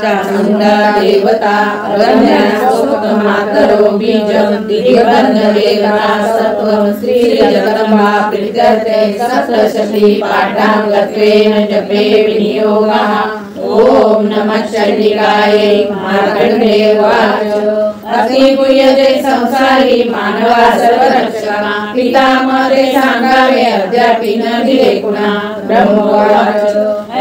चामुंडा देवता मातरो बीजं दिग्बंधने सत्वं श्री जगदम्बा प्रीत्यर्थे सप्तशती पाठांगत्वेन जपे विनियोगः। ओम नमः चंडिकायै मार्कण्डेयवाच अस्ति पूज्यते संसारी मानवा सर्वरक्षका पितामह ते सांगावे अद्यापि न दिले कुणा। ब्रह्मवाच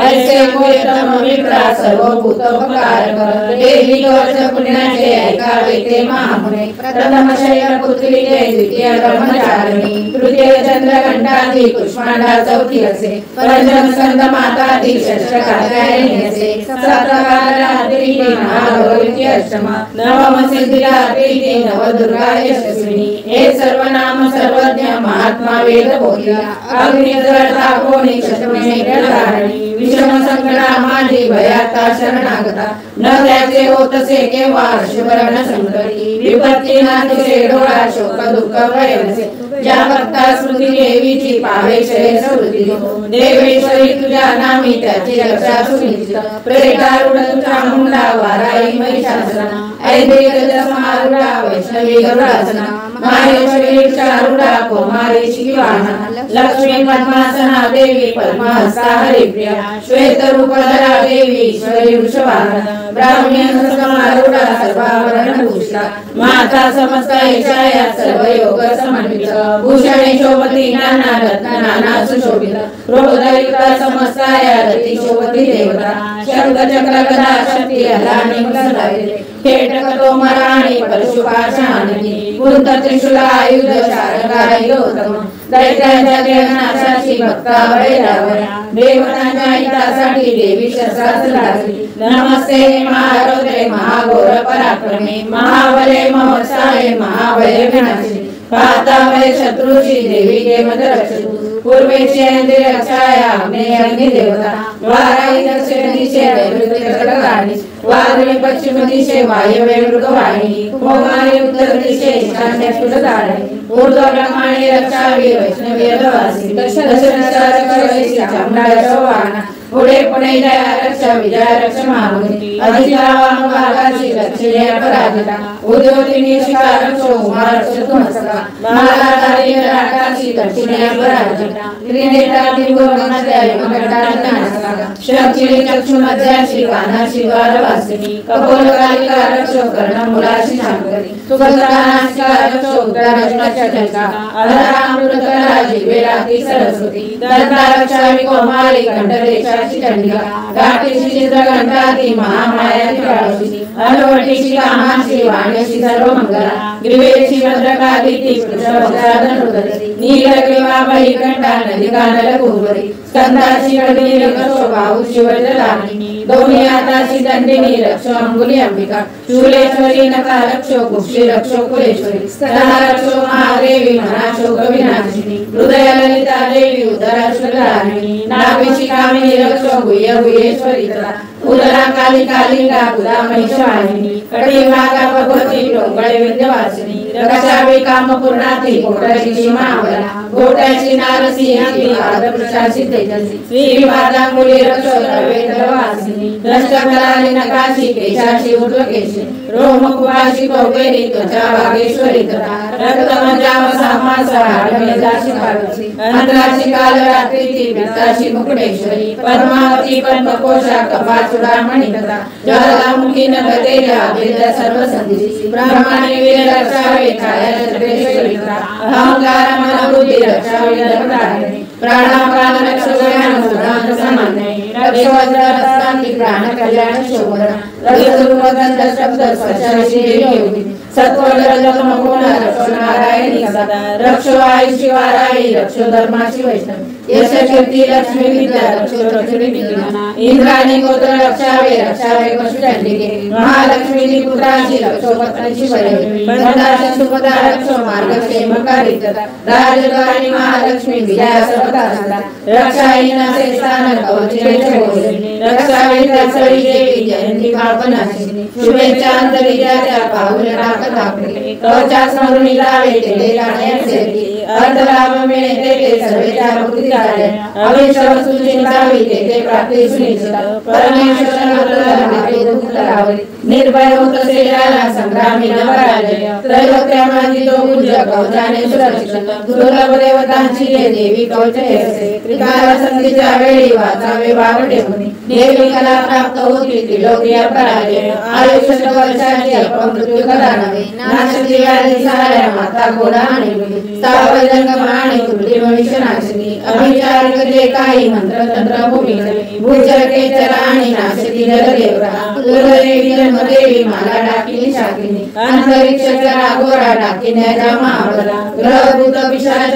ऐसे कोय तम विप्रा सर्वभूतोपकारक देवी कवच पुण्याचे ऐकावे ते महामुने। प्रथम शैलपुत्री ते द्वितीय ब्रह्मचारिणी तृतीय चंद्रघंटाधी पुष्पांडा चौथी असे पंचम स्कंद माताधी षष्ठ कात्यायनी असे सप्तकालात्री महागौरी अष्टमा नवम सिद्धिदात्री नवदुर्गा यशस्विनी। हे सर्वनाम सर्वज्ञ महात्मा वेद बोलिया अग्निदग्धा कोणी क्षत्रने धारणी विषम संकटा माझी भयाता शरणागता न त्याचे होतसे केव्हा शिवरण संकटी विपत्ती नातीचे डोळा शोक दुःख भय नसे। ज्या भक्ता स्मृती देवीची पावे श्रेय समृद्धी देवेश्वरी तुझ्या नामी त्याची रक्षा सुनिश्चित प्रेतारूढ तुझा मुंडा वाराई महिषासना ऐन्द्रिय समारूढा वैष्णवी गरुडासना माहेश्वरी चारुढा कौमारी शिवाना लक्ष्मी पद्मासना देवी पद्महस्ता हरिप्रिया श्वेत रूपधरा देवी ईश्वरी वृषभाना ब्राह्मणी समारूढा सर्वाभरण भूषिता माता समस्त ऐशाया सर्व योग समन्वित भूषणे शोभती नाना रत्न नाना सुशोभित क्रोधयुक्ता समस्ताया रती शोभती देवता शंख चक्र गदा शक्ती हलानी मुसलाविते खेटक तोमराणी परशुपाशानी कुंत त्रिशूल आयुध शारंगायुधम दैत्यांच्या देहनाशाची भक्ता वैरावया देवतांच्या हितासाठी देवी शस्त्रास्त्र लागली। नमस्ते महारुद्रे महाघोर पराक्रमे महाबले महोत्साहे महाभय विनाशिनी पातावय शत्रूची देवी केमद रक्षतु पूर्वेचे रक्षाया अग्नेय अग्निदेवता वाराई दक्षिण दिशे दैवतकटकाणी वारुणी पश्चिम दिशे वायव्य मृगवाहिनी कौमारी उत्तर दिशे ईशान्य स्फुटधारिणी ऊर्ध्व ब्रह्मांडी रक्षावी वैष्णवी अधवासी दशरक्षा रक्षवैशी चामुंडा यशोवाहना पुढे पुढे जया रक्ष विजया रक्ष महामुनी अधिरावानुभागाची लक्ष्मी अपराजिता उद्योगिनी शिखा रक्षो उमा रक्ष तुमसका महाराधारी रागाची दक्षिणे अपराजिता त्रिनेत्रा त्रिभुवनाच्या यमगंडानसका शक्ती चक्षु मध्याशी कानाशी वारवासिनी कपोलकालिका रक्षो कर्णमूलाशी शांकरी सुभद्रानाशिका रक्षो उत्तराष्टाच्या जनका अधरामृतकरा जिवेराती सरस्वती दंता रक्षावी कौमारी कंठरेशा चंडिका गाठीशी चित्रघंटाती महामायाची काळोशी अनुवटीशी कामाशी वाण्याशी सर्वमंगला ग्रीवेशी भद्रकादिती वृषभद्राधनुधरी नीलग्रीवा बहिकंठा नलिका नलकुंभरी स्कंदाची कडवी रक्षोभा शिवजलामिनी दोन्ही हाताची दंडिनी रक्षो अंगुली अंबिका शूलेश्वरी नका रक्षो कुक्षी रक्षो कुलेश्वरी स्तना रक्षो महादेवी मनाशोक विनाशिनी हृदय ललिता देवी उदराश्वरारिणी नाभिशी कामिनी रक्षो गुह्य गुह्येश्वरी तथा उदरा काली कालिका पुरा महिषवाहिनी कटी भागा भगवती डोंगळे विद्यवासिनी रक्षावी कामपूर्णाती कोटाची सीमावला गोटाची नारसिंहाती आदप्रशासी तेजसी श्री पादांगुली रक्षो द्रवेंद्रवासिनी दष्टकलाली नकाशी केशाशी ऊर्ध्वकेशी रोमकुपाशी कौबेरी त्वचा वागेश्वरी तथा रक्तमंजावसामासा हाडमेधाशी पार्वती अंतराची कालरात्रीची वित्ताशी मुकुटेश्वरी पद्मावती पद्मकोशा कपाचूडामणी तथा ज्वालामुखी नगतेजा वेद सर्व संधीशी ब्रह्माणी वीर रक्षावे छाया चक्रेश्वरी तथा अहंकार मनोबुद्धि रक्षावे धर्मधारिणी प्राणापान रक्षोगयान सुधान सामान्य रक्षोवज्रहस्तांति प्राण कल्याण शोभना रक्षोरुपगंध शब्द स्पर्शाशी योगिनी सत्वरजतमगुण रक्षो नारायणी सदा रक्षो आयुषी वाराई रक्षो धर्माशी वैष्णवी यश कीर्ती लक्ष्मी विद्या रक्षो लक्ष्मी विद्या इंद्राणी गोत्र रक्षावे रक्षावे पशुचंडिके महालक्ष्मी पुत्राची रक्षो पत्नीची वैभवी पंडाशी सुभद्रा रक्षो मार्गक्षेमकारी तथा राजद्वारी महालक्ष्मी विजया सर्वदा सदा रक्षायी नसे स्थान कवचिने भोजनी रक्षावे तत्सरी देवी जयंती पापनाशिनी वाचली शुभेच्छांतरिजाच्या पाऊल टाकत आपले कवचा स्मरून लावे ते गाण्याचे अर्थलाभ मिळते ते सर्वेच्या भक्ती झाले अभिष्ट वस्तू चिंतावी ते प्राप्ती सुनिश्चित परमेश्वर दुःख लावे निर्भय होत शरीराला संग्रामी न पराजय त्रैलोक्यामध्ये तो पूज्य कवचाने सुरक्षित दुर्लभ देवतांची देवी कवच असे त्रिकाल संधीच्या वेळी वाचावे बावटे मुनी देवी कला प्राप्त होती त्रिलोकीय पराजय आयुष्य वर्षाची अपमृत्यू करा नव्हे नाशती व्याधी साऱ्या माता घोडा आणि स्थावर जंगमाने कृत्रिम विषनाशिनी अभिचार जे काही मंत्र तंत्र भूमी भूचर केचर आणि नाशती जलदेवरा दुर्देवी जन्मदेवी माला डाकिनी शाकिनी अंतरिक्ष जरा गोरा डाकिन्याच्या महाबला ग्रहभूत पिशाच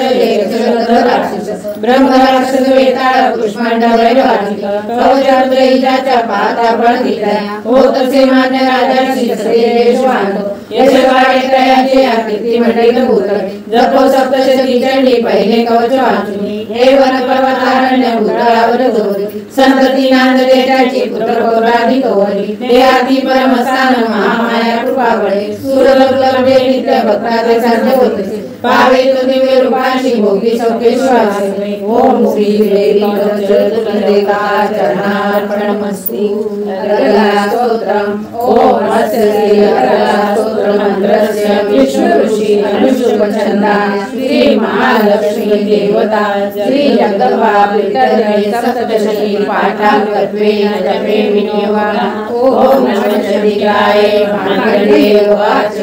राक्षस ब्रह्म राक्षस वेताळ पुष्मांड वैवाहिक कवचात्रयीच्या पाता बळ दिलाय होत असे मान्य राजाची श्रेयशवांत यशवाडे त्रयाचे कीर्ती मंडळी भूतळे जपो सप्तशती चंडी पहिले कवच वाचुनी हे वन पर्वतारण्य भूतळावर जोरी संतती नांदते त्याची पुत्र पौराधी कवरी ते आधी परमस्थान महामाया कृपाबळे सूरलब्धे नित्य भक्ताचे साध्य होते पावे तो दिव्य रूपाशी भोगी सौकेश्वासे ओम श्री देवी कवचतुल्यरेखा चरणार्पणमस्तु स्तोत्रम ओम श्री स्तोत्र मंत्रस्य विष्णु ऋषि अनुशुभ छंदा श्री महालक्ष्मी देवता श्री जगदम्बा प्रीत्यर्थे सप्तशती पाठांगत्वेन जपे विनियोगाः ओम नमः शिवाय मार्कण्डेय उवाच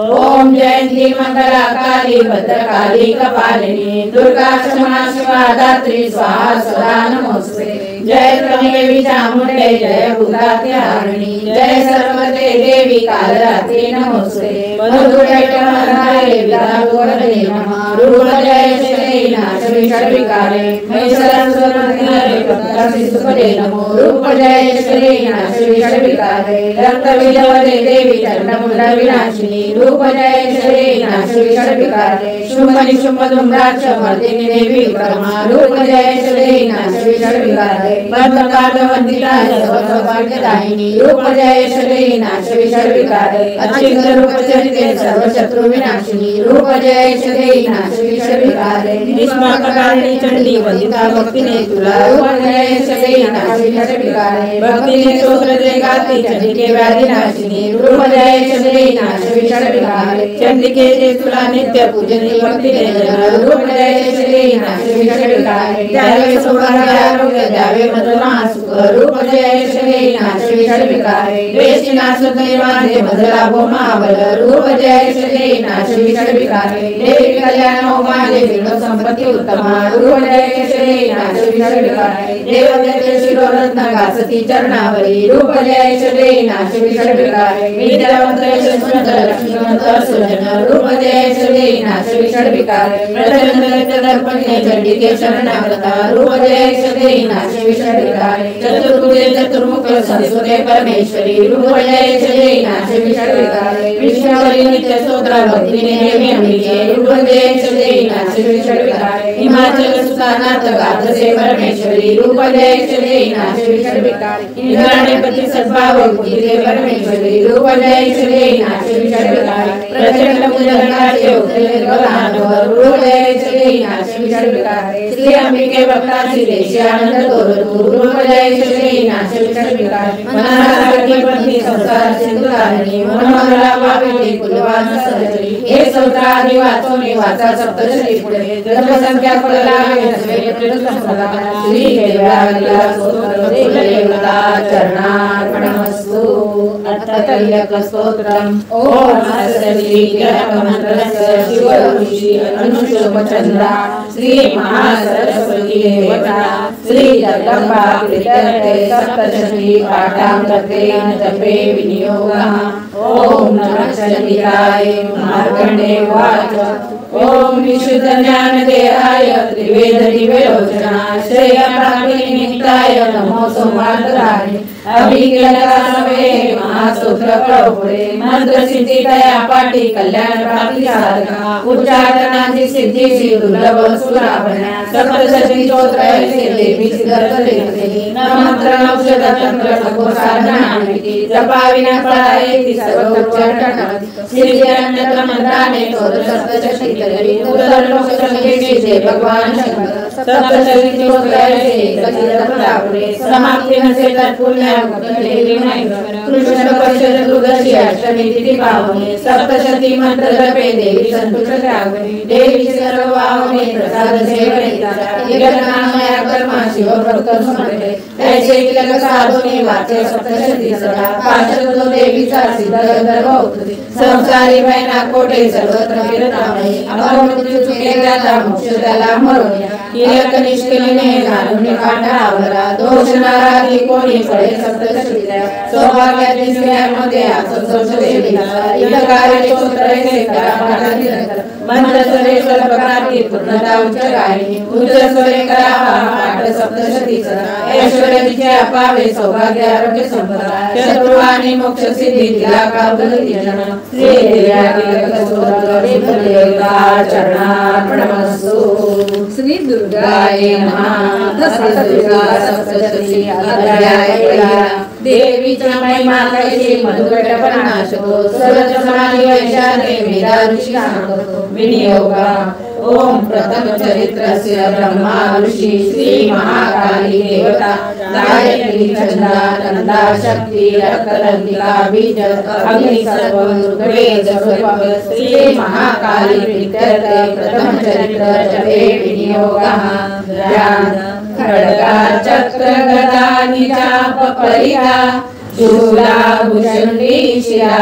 ओम जयंती मंगलाकाली भद्रकाली कपालिनी दुर्गा क्षमा शिवा दात्री स्वाहा सदा नमोस्तुते जय त्र्यंबके चामुंडे जय भूतात्यारिणी जय सर्वते देवी कालरात्रि नमोस्तुते मधुकैटमहरे विदागोरदे नमः रूप जय श्री नाश विषविकारे मैसरस्वरमधिरे भक्तसिद्धपदे नमो रूप जय श्री नाश विषविकारे रक्त विजवदे देवी चंडमुंड विनाशिनी रूप जय श्री नाश विषविकारे शुंभ निशुंभ धूम्राक्ष मर्दिनी देवी परमा रूप जय श्री नाश विषविकारे बद्धकाल वंदिता सर्वसौभाग्यदायिनी रूप जय श्री नाश विषविकारे अचिंत रूप चरिते सर्व शत्रु विनाशिनी रूप जय श्री नाश विषविकारे निष्पापकारिणी चंडी वंदिता भक्तिने तुला रूप जय श्री नाश विषविकारे भक्तिने स्तोत्र जे गाती चंडिके व्याधी नाशिनी रूप जय श्री नाश विषविकारे चंडिके जे तुला नित्य पूजनी भक्तिने जन रूप जय श्री नाश विषविकारे द्यावे सौभाग्य आरोग्य द्यावे मधुरा सुख रूप जय श्री नाश विषविकारे वेशी नाश दैवादे मधुराभो महाबल रूप जय श्री नाश विषविकारे देवी कल्याण माझे विष्णु संपत्ती उत्तमा रूप जय श्री नाश विषविकारे देवदेव शिरोरत्न गासती चरणावरी रूप जय श्री नाश विषविकारे विद्यावंत यशस्वंत लक्ष्मीवंत सुजन रूप जय श्री नाश विषविकारे प्रचंड दर्पणे चंडिके शरणागता रूप जय श्री नाश विषविकारे चतुर्भुजे चतुर्मुख संस्कृते परमेश्वरी रूप जय श्री नाश विषविकारे विष्णुवरी नित्य स्तोत्र भक्तिने देवी अंबिके रूप जय श्री नाश विषविकारे हिमाचल सुतानाथ गात्रसे परमेश्वरी रूप जय श्री नाश विषविकारे इंद्राणीपति सद्भाव पूजिते परमेश्वरी रूप जय श्री नाश विषविकारे प्रचंड मुजगणाचे उतरे गलानवर रूप जय श्री नाश विषविकारे श्री अंबिके भक्तासी देशी आनंद तोरतु रूप जय श्री नाश विषविकारे मनासारखी पत्नी संसार सिंधुतारिणी मनोहरा पावित्री कुलवान सहचरी हे सौत्रादी वाचोनी वाचा सप्तशती पुढे जन्मसंख्या फललावे श्री देवाला स्तोत्र देवता चरणार्पणमस्तु अर्थतैलक स्तोत्रम ओम श्री मंत्रस्य शिव ऋषि अनुशोभ चंद्रा श्री महासरस्वती देवता श्री जगदम्बा प्रीत्यर्थे सप्तशती पाठांगत्वेन जपे विनियोगः ओम नमः शरीराय मार्कंडेय उवाच ओम विशुद्ध ज्ञानदेहाय त्रिवेद दिव्यलोचनाय निमित्ताय नमो संवादराय अभिज्ञानकासवे महास्तोत्र प्रभुरे मंत्र सिद्धी तया पाठी कल्याण प्राप्ती साधका उच्चारणाची सिद्धीची दुर्लभ सुराभण्या सप्तशती स्तोत्र देवी सिद्धर्थ मंत्र औषध तंत्र सगो साधनामिती जपाविना फळायती सर्व उच्चारणात सिद्ध्यन्यत्र मंत्राने तोर सप्तशती तरी उत्तर लोक संगीते जय भगवान शंकर सप्तशती स्तोत्राचे गतिरथ प्राप्ते समाप्ती नसे तत्पुण्य कृष्ण पक्ष चतुर्दशी अष्टमी तिथी पावने सप्तशती मंत्र जपे देवी संतुष्ट रागणे देवी सर्व वाहने प्रसाद सेवनेचा नामया कर्मा शिव भक्त समर्पे ऐसे तिलक साधुने वाचे सप्तशती सदा पाशतो देवीचा सिद्ध गंधर्व होते संसारी महिना कोटे सर्वत्र फिरतामये अमृत्यू चुके जाता मोक्ष त्याला मरोया तिलक निष्कलीने घालून काटा आवरा दोष नाराजी कोणी फळे सप्तशतीला सौभाग्याची स्त्रियांमध्ये असंतोष देवीला इतकारे स्तोत्राचे करा पाठ निरंतर मंत्र स्वरे स्वल्पकाठी पूर्णता उच्च गायनी उच्च स्वरे करावा पाठ सप्तशतीचा ऐश्वर्याचे अपावे सौभाग्य आरोग्य संपदा शत्रु आणि मोक्ष सिद्धी तिला कावगती जन श्री देव्या तिलक स्तोत्र चरणार्पणमस्तु श्री दुर्गाय नमः दुर्गा सप्तशती अध्याय पहिला देवीच्या महिमा कैसी मधुकटपणा नाशतो सर्व समानी वैशाने वेदा ऋषी सांगतो विनियोगा ओम प्रथम चरित्रस्य ब्रह्मा ऋषी श्री महाकाली देवता गायत्री चंद्रा नंदा शक्ति रक्तरंगिका बीज अग्नि सर्व ऋग्वेद स्वरूप श्री महाकाली प्रीत्यर्थे प्रथम चरित्र जपे विनियोगः ध्यान खड्गा चक्र गदा निचाप परिधा शूला भूषणी शिरा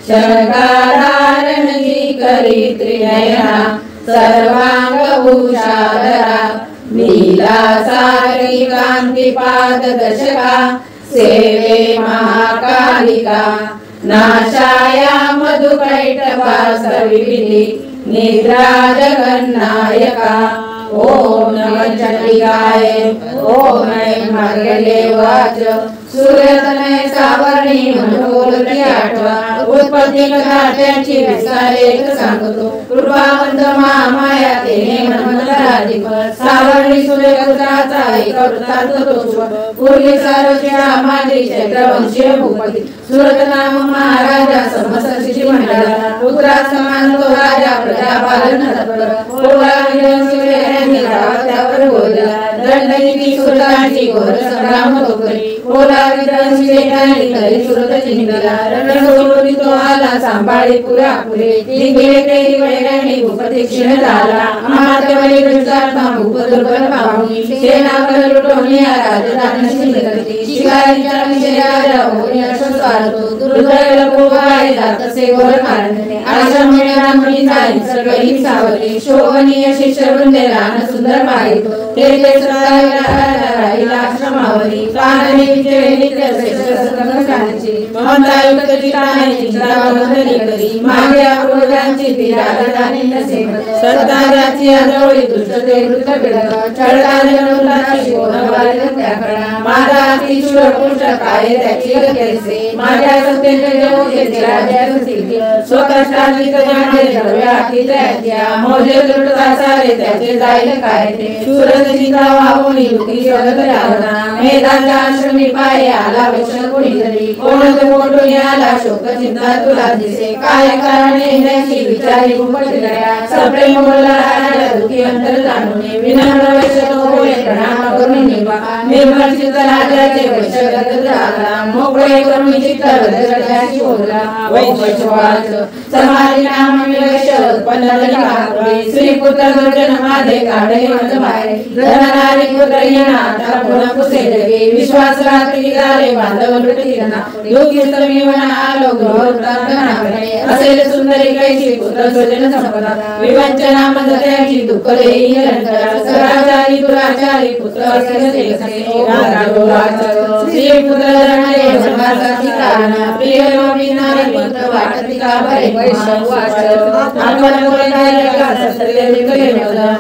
शंकारारण करी त्रिनयना सर्वांग भूषाधरा नीला सारी कांती पाद दशका सेवे महाकालिका नाशाया मधुकैटभा सविविधि निद्रा जगन्नायका ओम नमः चंडिकाय ओम मार्कंडेय उवाच सूर्यतनय सावर्णी मनोगोलती आठवा उत्पत्ती कथा त्यांची विस्तारे सांगतो कृपावंत महामाया तेने मनमंतराधिप सावर्णी सूर्यपुत्राचा एक वृत्तांत तोच पूर्वी सारोच्या मादी चैत्रवंशीय भूपती सुरत नाम महाराजा समसर्षी मंडळा पुत्रा समान तो राजा प्रजापालन तत्पर पोळा विजयी त्यावर बोलला दंडनीती सुरतांची घोर संग्राम तो करी पोळा विजयी तरी सुरत जिंकला रणसोडून तो आला सांभाळी पुरा पुरे जिंकले तेरी वैराणी भूपती क्षीण झाला अमात्यवरी दुष्टात्मा भूप दुर्बल पाहुणी सेनावर लुटवणी राजधानी करती शिकारीच्या विषय राजा होऊन अश्वसारतो दुर्दैव भोगाय जातसे घोर मारणे आश्रम मुनीचा निसर्ग ही सावली शोभनीय शिष्यवृंदे रान सुंदर पाहितो तेथे राहिला आश्रमावरी कानदेवीचे नित्य श्रेष्ठ सत्संगांची ममतायुक्त चित्ताने चिंता बंधनी करी मागे अक्रोधांची ती राजधानी नसे सत्ताजाची आजवळी दुष्टते वृत्त बिडक छळता जनवलाची कोणवारी त्याकडा माझा अति शूरपुष्ट काय त्याची गतीसे माझ्या सत्तेचे देव घेते राजाचं सिद्धी स्वकष्टाची जाणे द्रव्य हाती त्याच्या मोजे लुटता सारे त्याचे जाईल काय ते शूरच चिंता वाहून दुखी जगत राहणा मेधाच्या आश्रमी पाय आला वैष्णव कोणीतरी कोण तो कोठून आला शोक चिंता तुला दिसे काय कारणे त्याची विचारी भूपतीला सप्रेम बोलला राजा दुखी अंतर जाणून विनम्र वैष्णव होय प्रणाम करून निवा निर्मळ चित्त राजाचे वैष्णव झाला मोकळे करून चित्त हृदयाची बोलला वैष्णवाच समाधी नाम वैष्णव उत्पन्न झाली श्री पुत्र दुर्जन माझे काढे माझ बाहेर धननारी पुत्र येणार पुन्हा कुसे जगे विश्वास रात्री झाले बांधव लुटीना योगी समीवना आलो गृह प्रार्थना असेल सुंदरी कैसी पुत्र स्वजन संपदा विवंचना मदत्याची दुःख देई निरंतर सदाचारी दुराचारी पुत्र असेल तेसे श्री पुत्र धरणे धर्मासाठी कारणा प्रिय लोभिनारी पुत्र वाटती का बरे वैष्णव वाच आपण बोलणारे का सत्य लिखले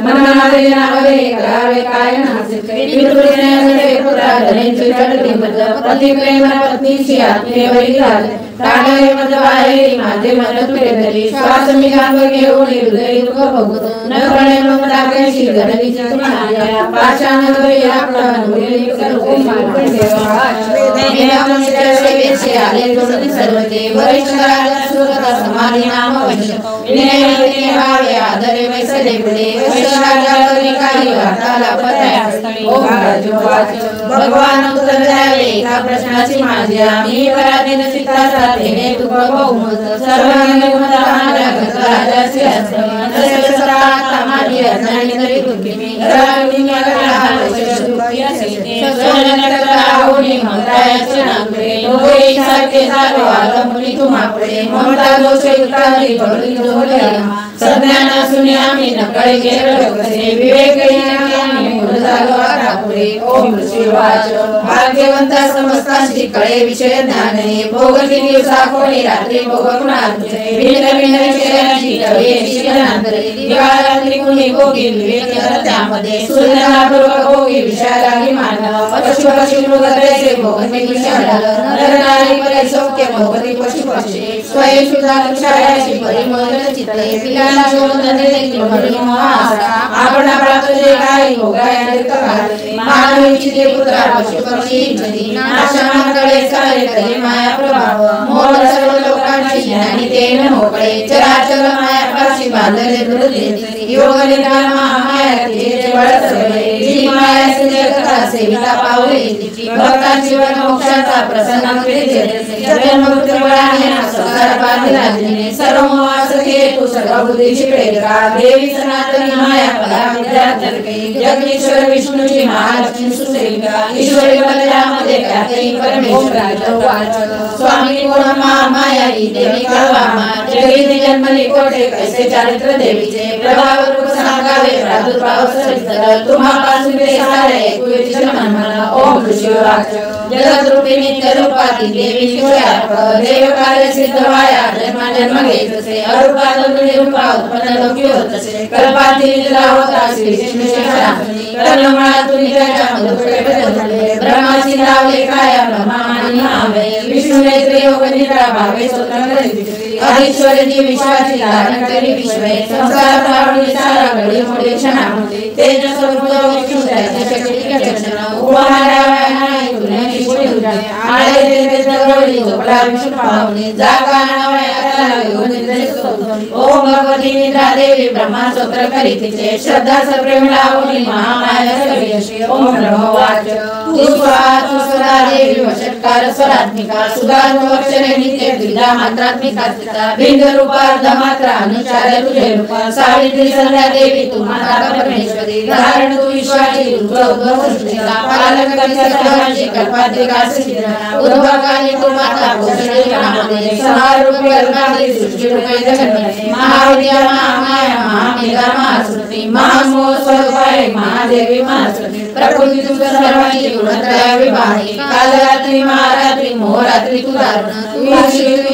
मनामध्ये नावरे करावे काय नासे पितृज्ञानले पुरा धनेची चढती मद पती प्रेम पत्नीची आत्मेवरी झाले प्राणाने मद बाहेरी माझे मन तुरे धरी श्वास मी गांग घेऊन हृदय दुःख भोगतो न कळे मग टाकायची धरणीची माझ्या पाषाण गरी आपला मुली करू मागून देवा सेवेचे आले जोडून सर्व ते वरिष्ठ राजा सुरता समाधी नाम वैश्य विनय भावे आदरे वैसले पुढे वैश्य राजा करी काही वार्ताला पताय ओम राजवाच भगवान उत्तर द्यावे एका प्रश्नाची माझ्या मी पराधीन चित्ताचा तेने तू बहुमत सर्वांगी मत माझ्या राजाचे असते समाधी असणारी तरी तुझी मी घरावली आवडी मंत्रायाचे नांगरे डोळे सारखे जागो आलं मुली तुम्हापुढे ममता दोष युक्ताली पडली जोडल्या सज्ञान असून आम्ही नकळे केलं कसे विवेक आम्ही मूळ झालो आरापुढे ओम शिवाच भाग्यवंता समस्तांची कळे विषय ज्ञाने भोगली दिवसा कोणी रात्री भोगणार भिन्न भिन्न विषयांची कळे शिवनांतरे दिवारात्री कुणी भोगी विवेक त्यामध्ये सूर्यनापूर्वक भोगी विषयालाही मानव पशु पशु मृगत्याचे भोगते विषयाला नरनारी परे सौख्य भोगती पशु पक्षी स्वयंशुद्धा क्षयाची परिमल चित्ते पिलाला शोधन देखील आपण प्राप्त जे काही भोगायचे मानवीची ते पुत्रा पशु पक्षी नाशाकडे सारे तरी माया प्रभाव मोल सर्व लोकांची ज्ञानी ते न मोकळे चराचर माया पाशी बांधले दुर्दे योग निराल माया ते बळ सगळे जी माया कथा सेविता पावले भक्तांची वन मोक्षाचा प्रसन्न जन्म मृत्यू बळाने संसार बांधला जिने सर्व मोहास हेतू सर्व बुद्धीची प्रेरणा देवी सनातनी माया पदा विद्यार्थी जगदीश्वर विष्णूची महालक्ष्मी सुसेविका ईश्वरी बलरामध्ये त्यातही परमेश्वर स्वामी गुण माया ही देवी कळवा जगीती जन्मली कोठे कैसे चारित्र देवीचे प्रभाव रूप सांगावे प्रादुर्भाव सरित्र तुम्हापासून ते सारे ऐकूचे मनमना ओम शिवराज जगत रूपी नित्य रूपाती देवी देव कार्य सिद्ध वाया जन्मा जन्म घेतसे अरूपात रूपा उत्पन्न लोकी होतसे कल्पाती विजला होता श्री विष्णू शेषासनी कर्णमाळातून त्याच्या मधुरे बदलले ब्रह्माची लावले काया ब्रह्मानी नावे विष्णू नेत्र योग निद्रा भावे स्वतंत्र अधीश्वरी विश्वाची धारण करी विश्वे संसार प्रावणी सारा घडी मोडे क्षणामध्ये तेज स्वरूप विष्णू त्याचे शक्ती चक्षण उभारावयाना तुलनेची पुढे उजाळे आळे देवे जगवली झोपला विष्णू पावणे जागा नवयाला घेऊन निद्रेत सोडून ओम भगवती निद्रा देवी ब्रह्मा स्तोत्र करी तिचे श्रद्धा सप्रेम लावणी महामाया सगळी ओम ब्रह्मवाच तू सदा देवी वषट्कार स्वरात्मिका सुधात्मक्षरे नित्य द्विधा मात्रात्मिका भिंग रूपार्ध मात्रा अनुचार्य तुझे रूप सावित्री संध्या देवी तू माता परमेश्वरी धारण तू विश्वाची उद्भव सृष्टीचा पालन करी सर्वांची कल्पात्रिका सिद्धिना उद्भवकाली तू माता भूषणे रामदे संहार रूपी कल्पात्री सृष्टी रूपे जगन्मये महाविद्या महामाया महामेघा महाश्रुती महामोह स्वरूपाय महादेवी महाश्रुती प्रकृती तू सर्वांची गुणत्रय विभागी कालरात्री महारात्री मोहरात्री तू दारुण तू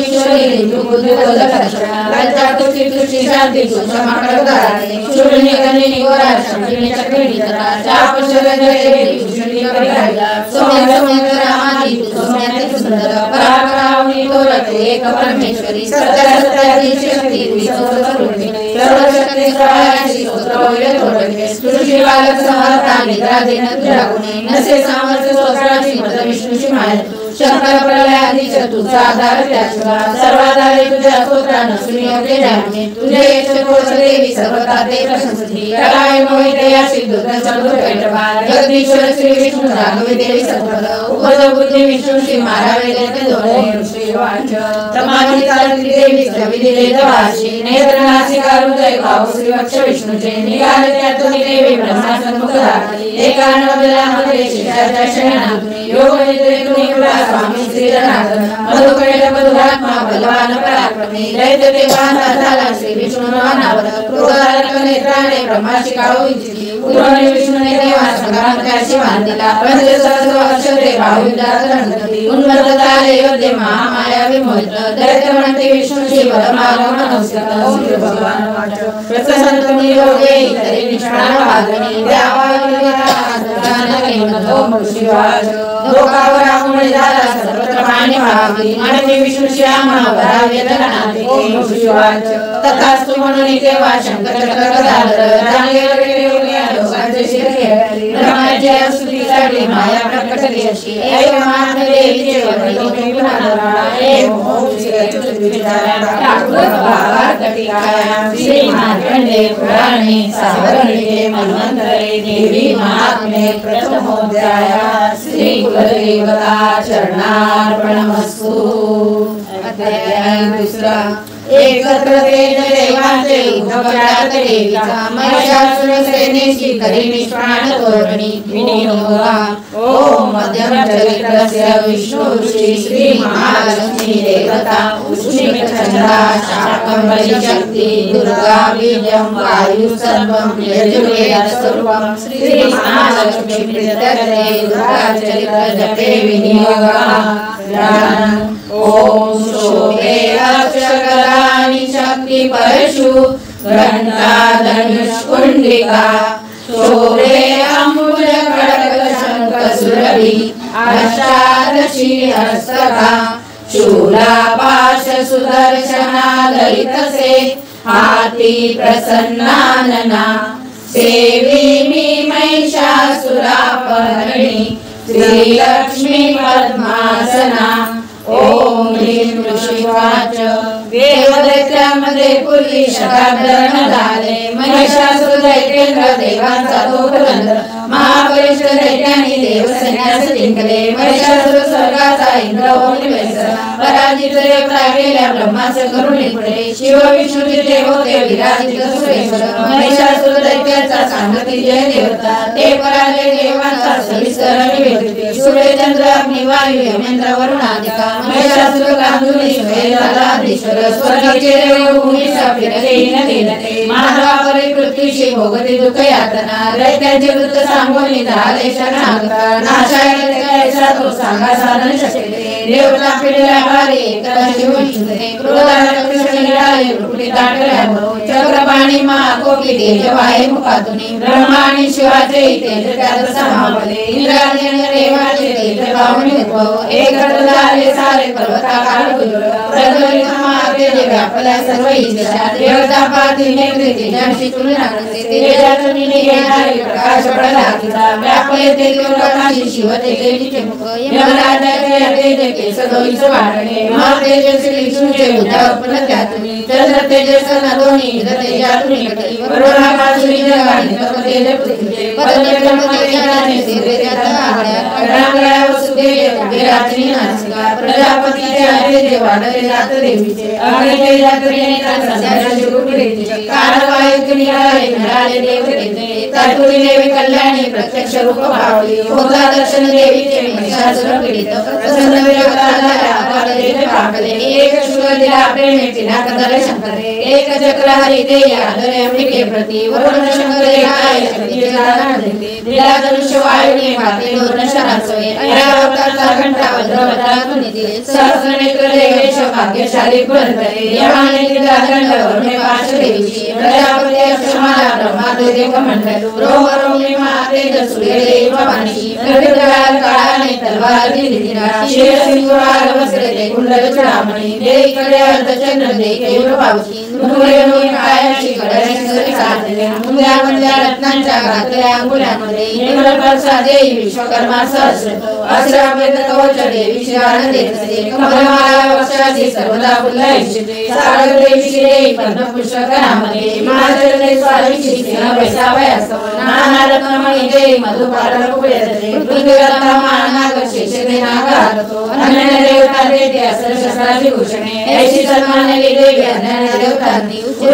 ईश्वरी तू बुद्धी लज्जा तुझी तुझी शांती तू क्षमाकडे उदाहरणे शून्य गणी निगोरा शक्तीने चक्रिणी तरा चाप शरदे भूषणी करिला सोम्य सोम्य रामादी तू सोम्याती सुंदर परापरावणी तोरते एक परमेश्वरी सत्य सत्याची शक्ती विश्व स्वरूपी सर्वशक्ती सहायाची स्तोत्र होईल तोरते सृष्टी बालक समर्था निद्रा देन तुझ्या गुणे नसे सामर्थ्य स्तोत्राची मद विष्णूची माया शंकर प्रलयादी तुझा आधार त्याशिवा सर्वाधारे तुझ्या स्तोत्रानं सुनियोग्य जाणे तुझे यश देवी सर्वता ते प्रशंसती कलाय मोहिते अशी दुर्गंधर्वैटभा जगदीश्वर श्री विष्णू राघवे देवी सत्पद उपज बुद्धी विष्णूशी मारावे देते दोरे श्रीवाच समाधी चालती देवी कवी दिले जवाशी नेत्र नासिका हृदय भाव श्री वक्ष विष्णूचे निघाले त्यातून देवी ब्रह्मा सन्मुख झाली एका नवलामध्ये शिष्याच्या शयनातून योग निद्रेतून स्वामी श्री जनार्दन मधुकैट मधुरात्मा बलवान पराक्रमी दैत्य देवांचा झाला श्री विष्णू नावावर क्रोधारक नेत्राने ब्रह्माची काळू इच्छिली पूर्वने विष्णूने देवा संग्राम त्याशी बांधिला पंचसहस्र वर्ष ते भाविदास रंगती उन्मत्त झाले योद्धे महामाया विमोहित दैत्य म्हणते विष्णूची परमागम नमस्कार श्री भगवान वाच प्रसन्न मी योगे तरी निष्णान वागणी शिवाज धोकावरामुळे झाला सर्वत्र पाणी व्हावी म्हणते विष्णू श्यामावरा वेदनाते ओम शिवाज तथास्तु म्हणून तेव्हा शंकर चक्र झालं लोकांचे शिरे ब्रह्माच्या स्तुतीसाठी माया प्रकटली अशी एक मान देवीचे वर्णिले पुन्हा एक ओम श्री श्री मार्कंडे पुराणे सावरणिके मन्वंतरे देवी महात्म्ये प्रथमोध्याय श्री कुलदेवता चरणार्पणमस्तु। अध्याय दुसरा एकत्र तेज देवांचे उद्भवतात देवीचा महिषासुर सेनेची करी निष्प्राण तोरणी विनियोगा ओम मध्यम चरित्रस्य विष्णु ऋषी श्री महालक्ष्मी देवता उष्णिक चंद्रा शाकंभरी शक्ती दुर्गा बीजं वायु सर्वं यजुर्वेद स्वरूपं श्री महालक्ष्मी प्रीत्यर्थे दुर्गा चरित्र जपे विनियोगा ओम शोभे अक्षगदानि शक्ति परशु घंटा धनुष कुंडिका शोभे अंबुज खड्ग शंख सुरभि अष्टादशी हस्तका शूला पाश सुदर्शना ललित से हाथी प्रसन्नानना सेविमी महिषासुरापहरिणी श्री लक्ष्मी पद्मासना ओम ह्रीं ऋषिवाच देवदैत्यांमध्ये पूर्वी शताब्दरण झाले महिषासुर दैत्येंद्र देवांचा तो पुरंदर महाबलिष्ठ दैत्यांनी देवसैन्यास जिंकले महिषासुर स्वर्गाचा इंद्र होऊन विसरला पराजित देवता गेल्या ब्रह्माचे करुणी पुढे शिव विष्णू जिथे होते विराजित सुरेश्वर महिषासुर दैत्याचा सांगती जय देवता ते पराजय देवांचा सविस्तर निवेदिते सूर्यचंद्र अग्नी वायू यमेंद्र वरुणादिका महिषासुर गांधुली श्वेताधीश्वर स्वर्गाचे देव भूमीचा फिरते नदीनते मानवा परिपृथ्वीशी भोगती दुःख यातना दैत्याचे वृत्त सांगोनी झाले शरणागता नाशाय त्याचा तो सांगा साधन शक्यते देवता पिढीला भारी एकदा शिव विष्णुते क्रोधाला कृष्ण निळाले रुपटी ताटल्यावर चक्रपाणी महाकोटी तेज वाहे मुखातुनी ब्रह्मा आणि शिवाचे तेज त्यात समावले इंद्रादी आणि देवाचे तेज पाहुणे उद्भव एकत्र झाले सारे पर्वताकार गुरुळ प्रज्वलित महातेज व्यापल्या सर्व ईशा देवता पाती नेत्रे तेजाशी तुलना करते तेजातून निघणारे प्रकाश पडला तिचा व्यापले ते लोकांची शिव तेजेचे मुख यमराजाचे तेज केस दोईच वाढणे महातेजस्वी विष्णूचे उद्यापन त्यातून चंद्र तेजस नदोनी इंद्र तेजातून निघते वरुणापासून जगाने तप तेज पृथ्वीचे पद्मक्रम तेजाने सिरे त्यात रांगळ्या वसुदेव विराजनी नासिका प्रजापतीचे तेज वाढले जात देवीचे अग्नी तेजात संध्याच्या गुरुपरीचे कालवायू निघाले मिळाले देव तेजे तत्पुरी देवी कल्याणी प्रत्यक्ष रूप पावली होता दर्शन देवीचे महिषासुर पीडित प्रसन्न देवता झाला पाददेव पाकले एक शूळ दिला प्रेमे तिला कदर शंकरे एक चक्र हरी ते आदरे अंबिके प्रति वरुण शंकर देखाय शक्तीचे दान देते दिला धनुष्य वायुने माते दोन शरासवे ऐरावताचा घंटा वज्रवतातून येते सहस्र नेत्र देवेश भाग्यशाली पुरंदरे यमाने दिला दंड वरुणे पाश देवीची प्रजापती अक्षमाला ब्रह्मादेव मंडल रोम रोमी माते सूर्यदेव वाणी प्रगतकाल काळाने तलवार दिली तिला शिर सिंगुरार वस्त्रे कुंडल चूडामणी देईकडे अर्धचंद्र दे केवळ पावशी मुंगळे कायाची गडाची सरी साधले मुंग्या मुंग्या रत्नांच्या घातल्या अंगुल्यांमध्ये निर्मलपरसा देई विश्वकर्मा सहस्र अस्रावेद कवच देवी शिवान देते कमलमाला वक्षाची सर्वदा फुलायची सागर देवीची देई पद्मपुष्पकरामध्ये हिमाचल देवी स्वामीची सेना वैसावयास नाना रत्नमणी देई मधुपाटल कुबेरते पृथ्वीरत्न मानाग शेषदे नागारतो अन्य देवता देते अस्त्र शस्त्राची भूषणे ऐशी सन्मानली देवी अन्य देवतांनी उच्च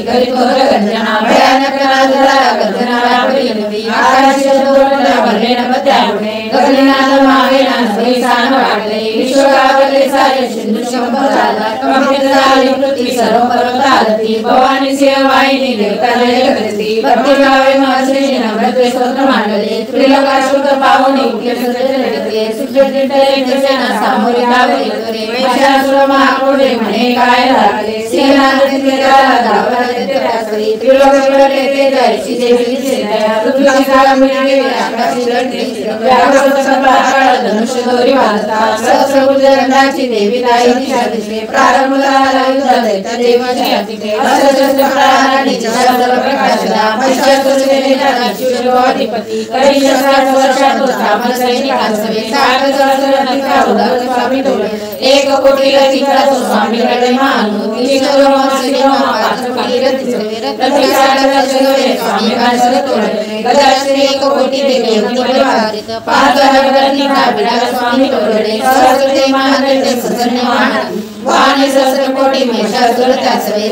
करितो गर्जना भयानक नादला गर्जना परिणवी आकाशी दोरला भरले नभत्यापुणे गगनात मावेना नभीसान वाढले विश्वगावले सारे सिंधू शंभर झाला कंपित झाली पृथ्वी सर्व पर्वत आलती भवानी सेवाईनी देवतालय करती भक्ती भावे महर्षी नम्रते स्तोत्र मांडले त्रिलोकाशुद्ध पावनी उठले सजले सुजते सेना सामोरी गावली करे महिषासुर महाकोडे म्हणे काय लागले सेनापती त्याला धावला तेथे रात्री त्रिलोकाकडे ते जायची देवी सेना पृथ्वी काळमिळे आकाशी लढते व्याकुळ सपाळ धनुष्य दोरी वाजता सहस्रभुज रंगाची देवी ताई दिशा दिसते प्रारंभ झाला युद्धाचा देवाची आतिथे अस्त्र प्राणाने शास्त्र प्रकाशला महिषासुर सेनेचा शिवशोभाधिपती कधी 60 वर्षात तो सामर सैनिकांसवे 60 सहस्र नका उदर स्वामी डोळे 1 कोटी गतीचा तो स्वामी रडे मानू तिसरो मासिरो पाचकाली गतीचे प्रतिसागर सगळे स्वामी कासर तोडले गदाश्री 1 कोटी देवी उतरवारित 5000 गतीचा बिडा स्वामी तोडले सहस्र महादेव सजने मान वाणी सहस्र कोटी महिषासुर त्यासवे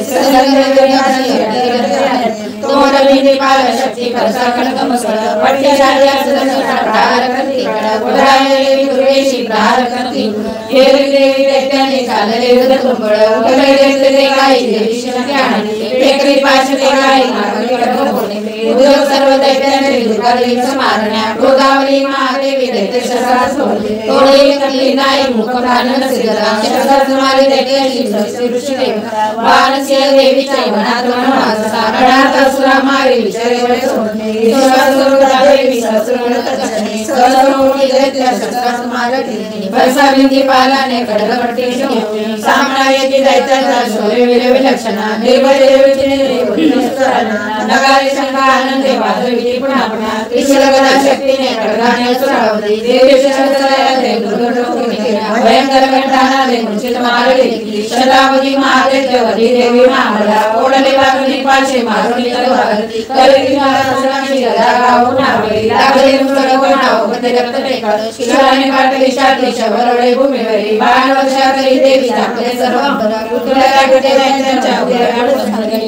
तोंड बिंदी पाल शक्ती करसा खडकमसळ पट्टीशाली असदसटा प्रहार करती उदरायलेली दुर्वेशी प्रहार करती हेरी देवी दैत्याने चालले युद्ध तुंबळ उठले देवते काही देवी शक्ती आणली टेकरी पाशते काही मागणी खडक फोडले उद्योग सर्व दैत्याने दुर्गा देवीचं मारण्या गोदावरी महादेवी दैत्य शस्त्रास सोडले तोडे कल्ली नाही मुख प्राण सिद्धरा शस्त्रास मारी दैत्याची सृष्टी ऋषिदेव वानसिंह देवीच्या वनात वनवासा रणात असुरा मारी विचारे वळे सोडणे विश्वासुरा देवी सहस्र तचणे सहस्रमोठी दैत्य शस्त्रास मारली भरसा बिंदी पालाने खडगपट्टी ठेवली सामना येती दैत्याचा शौर्य वीर विलक्षणा निर्भय देवीची नगारी शंका आनंदे वाजविली पुन्हा पुन्हा त्रिशूल गदा शक्तीने खडगाने सुरावली देवी शस्त्रालयाने दुर्गटोकिनी भयंकर कंठानाने मूर्छित मारली शतावधी महादेवी देवी मामला ओढले बागली पाशे मारुली तलवार कलेची महाराष्ट्राची गदा गावून आवली लागले मुसळ कोणाव गते रक्त टेकळ शिलाने काटली शाटली शबरवळे भूमीवरी 12 वर्षातली देवी झाकले सर्व पुतळ्याला गटे त्यांच्या उद्या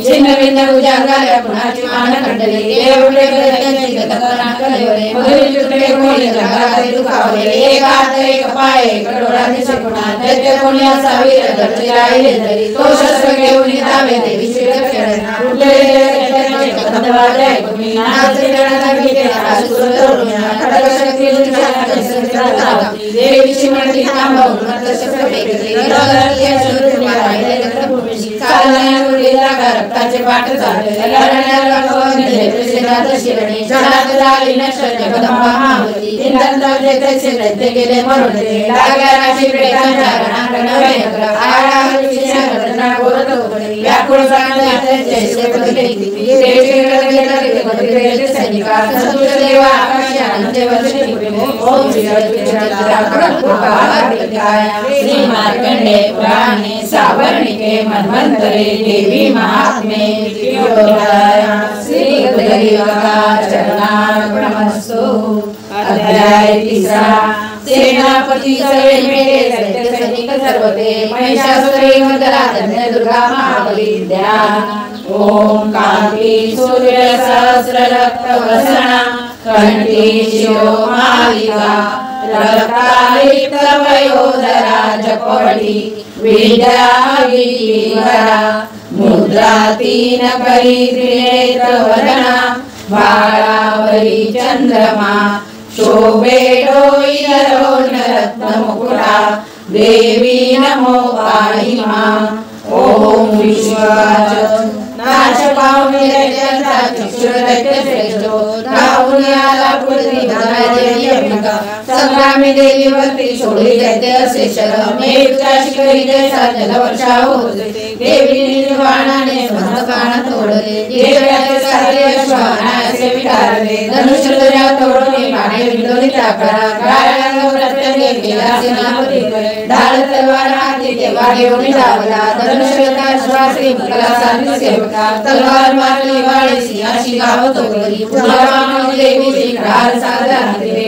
चिन्ह बिंद उजागल्या पुन्हाची मान खंडली देवळे त्यांची गतकरणा कलेवरे मधुरी तुटले कोणी जगाते दुखावले एक हात एक पाय कडोळा दिसे पुन्हा दैत्य कोणी असा वीर धरती राहिले तरी तो शस्त्र घेऊन दावे देवी शिर खेळना उठलेले दैत्याचे कदम वाजले तुम्ही नाचते रणाला गीते असुर तरुण्या खडग शक्ती लुटाने सत्यावती देवीची मंडळी थांबवून शस्त्र फेकली रगरली शत्रूने राहिले रक्तभूमीशी चालण्यापूर्वी जागा रक्ताचे पाठ झाले लढण्याला कोणते प्रसिद्धात शिरणे जनात झाली नष्ट जगदंबा महावती इंद्रांचा जैसे दैत्य गेले मरून लागल्या राशी प्रेतांच्या रणांगण भयंकर आळावलीची घटना बोलत होते व्याकुळ सांगते जैसे बदले देवी गडगडले सैनिका संतुष्ट देवा आकाशी आनंदे वर्षे ओम श्री मार्कंडे पुराणे सावर्णिके मन्वंतरे देवी महात्मे श्री चरणार्पणमस्तु अध्याय 3 सेनापती सवे मेरे दैत्य सैनिक सर्वते महिषासुरे मदरा धन्य दुर्गा महाबलिद्या ओम कांती सूर्य सहस्र रक्त वसना कंठी शिव मालिका रक्तालिप्त वयोधरा जपवडी विद्या विधरा मुद्रा 3 करी त्रिनेत्र वदना बाळावरी चंद्रमा शोभे डोईरो रत्न मुकुटा देवी नमो पाहि मां ओम विश्वाच नाश पावनी दैत्यांचा चक्षुर दैत्य श्रेष्ठो धावून आला पृथ्वी देवी अंबिका संग्रामी देवीवरती सोडली दैत्य असे शर मेघच्या शिखरी जैसा जलवर्षा होते देवीने बाणाने बाण तोडले देवयाचे सारे अश्वानाचे विकारले धनुष्य तुझ्या तोडून बाणे विंडोली टाकला गाळ्यांना प्रत्यंग केला सेनापती ढाल तलवार हाती तेव्हा घेऊन धावला धनुष्य श्वासी मुकला साधी सेवका तलवार मारली वाळी सिंहाशी गाव तोडली पुन्हा देवीची ढाल साधा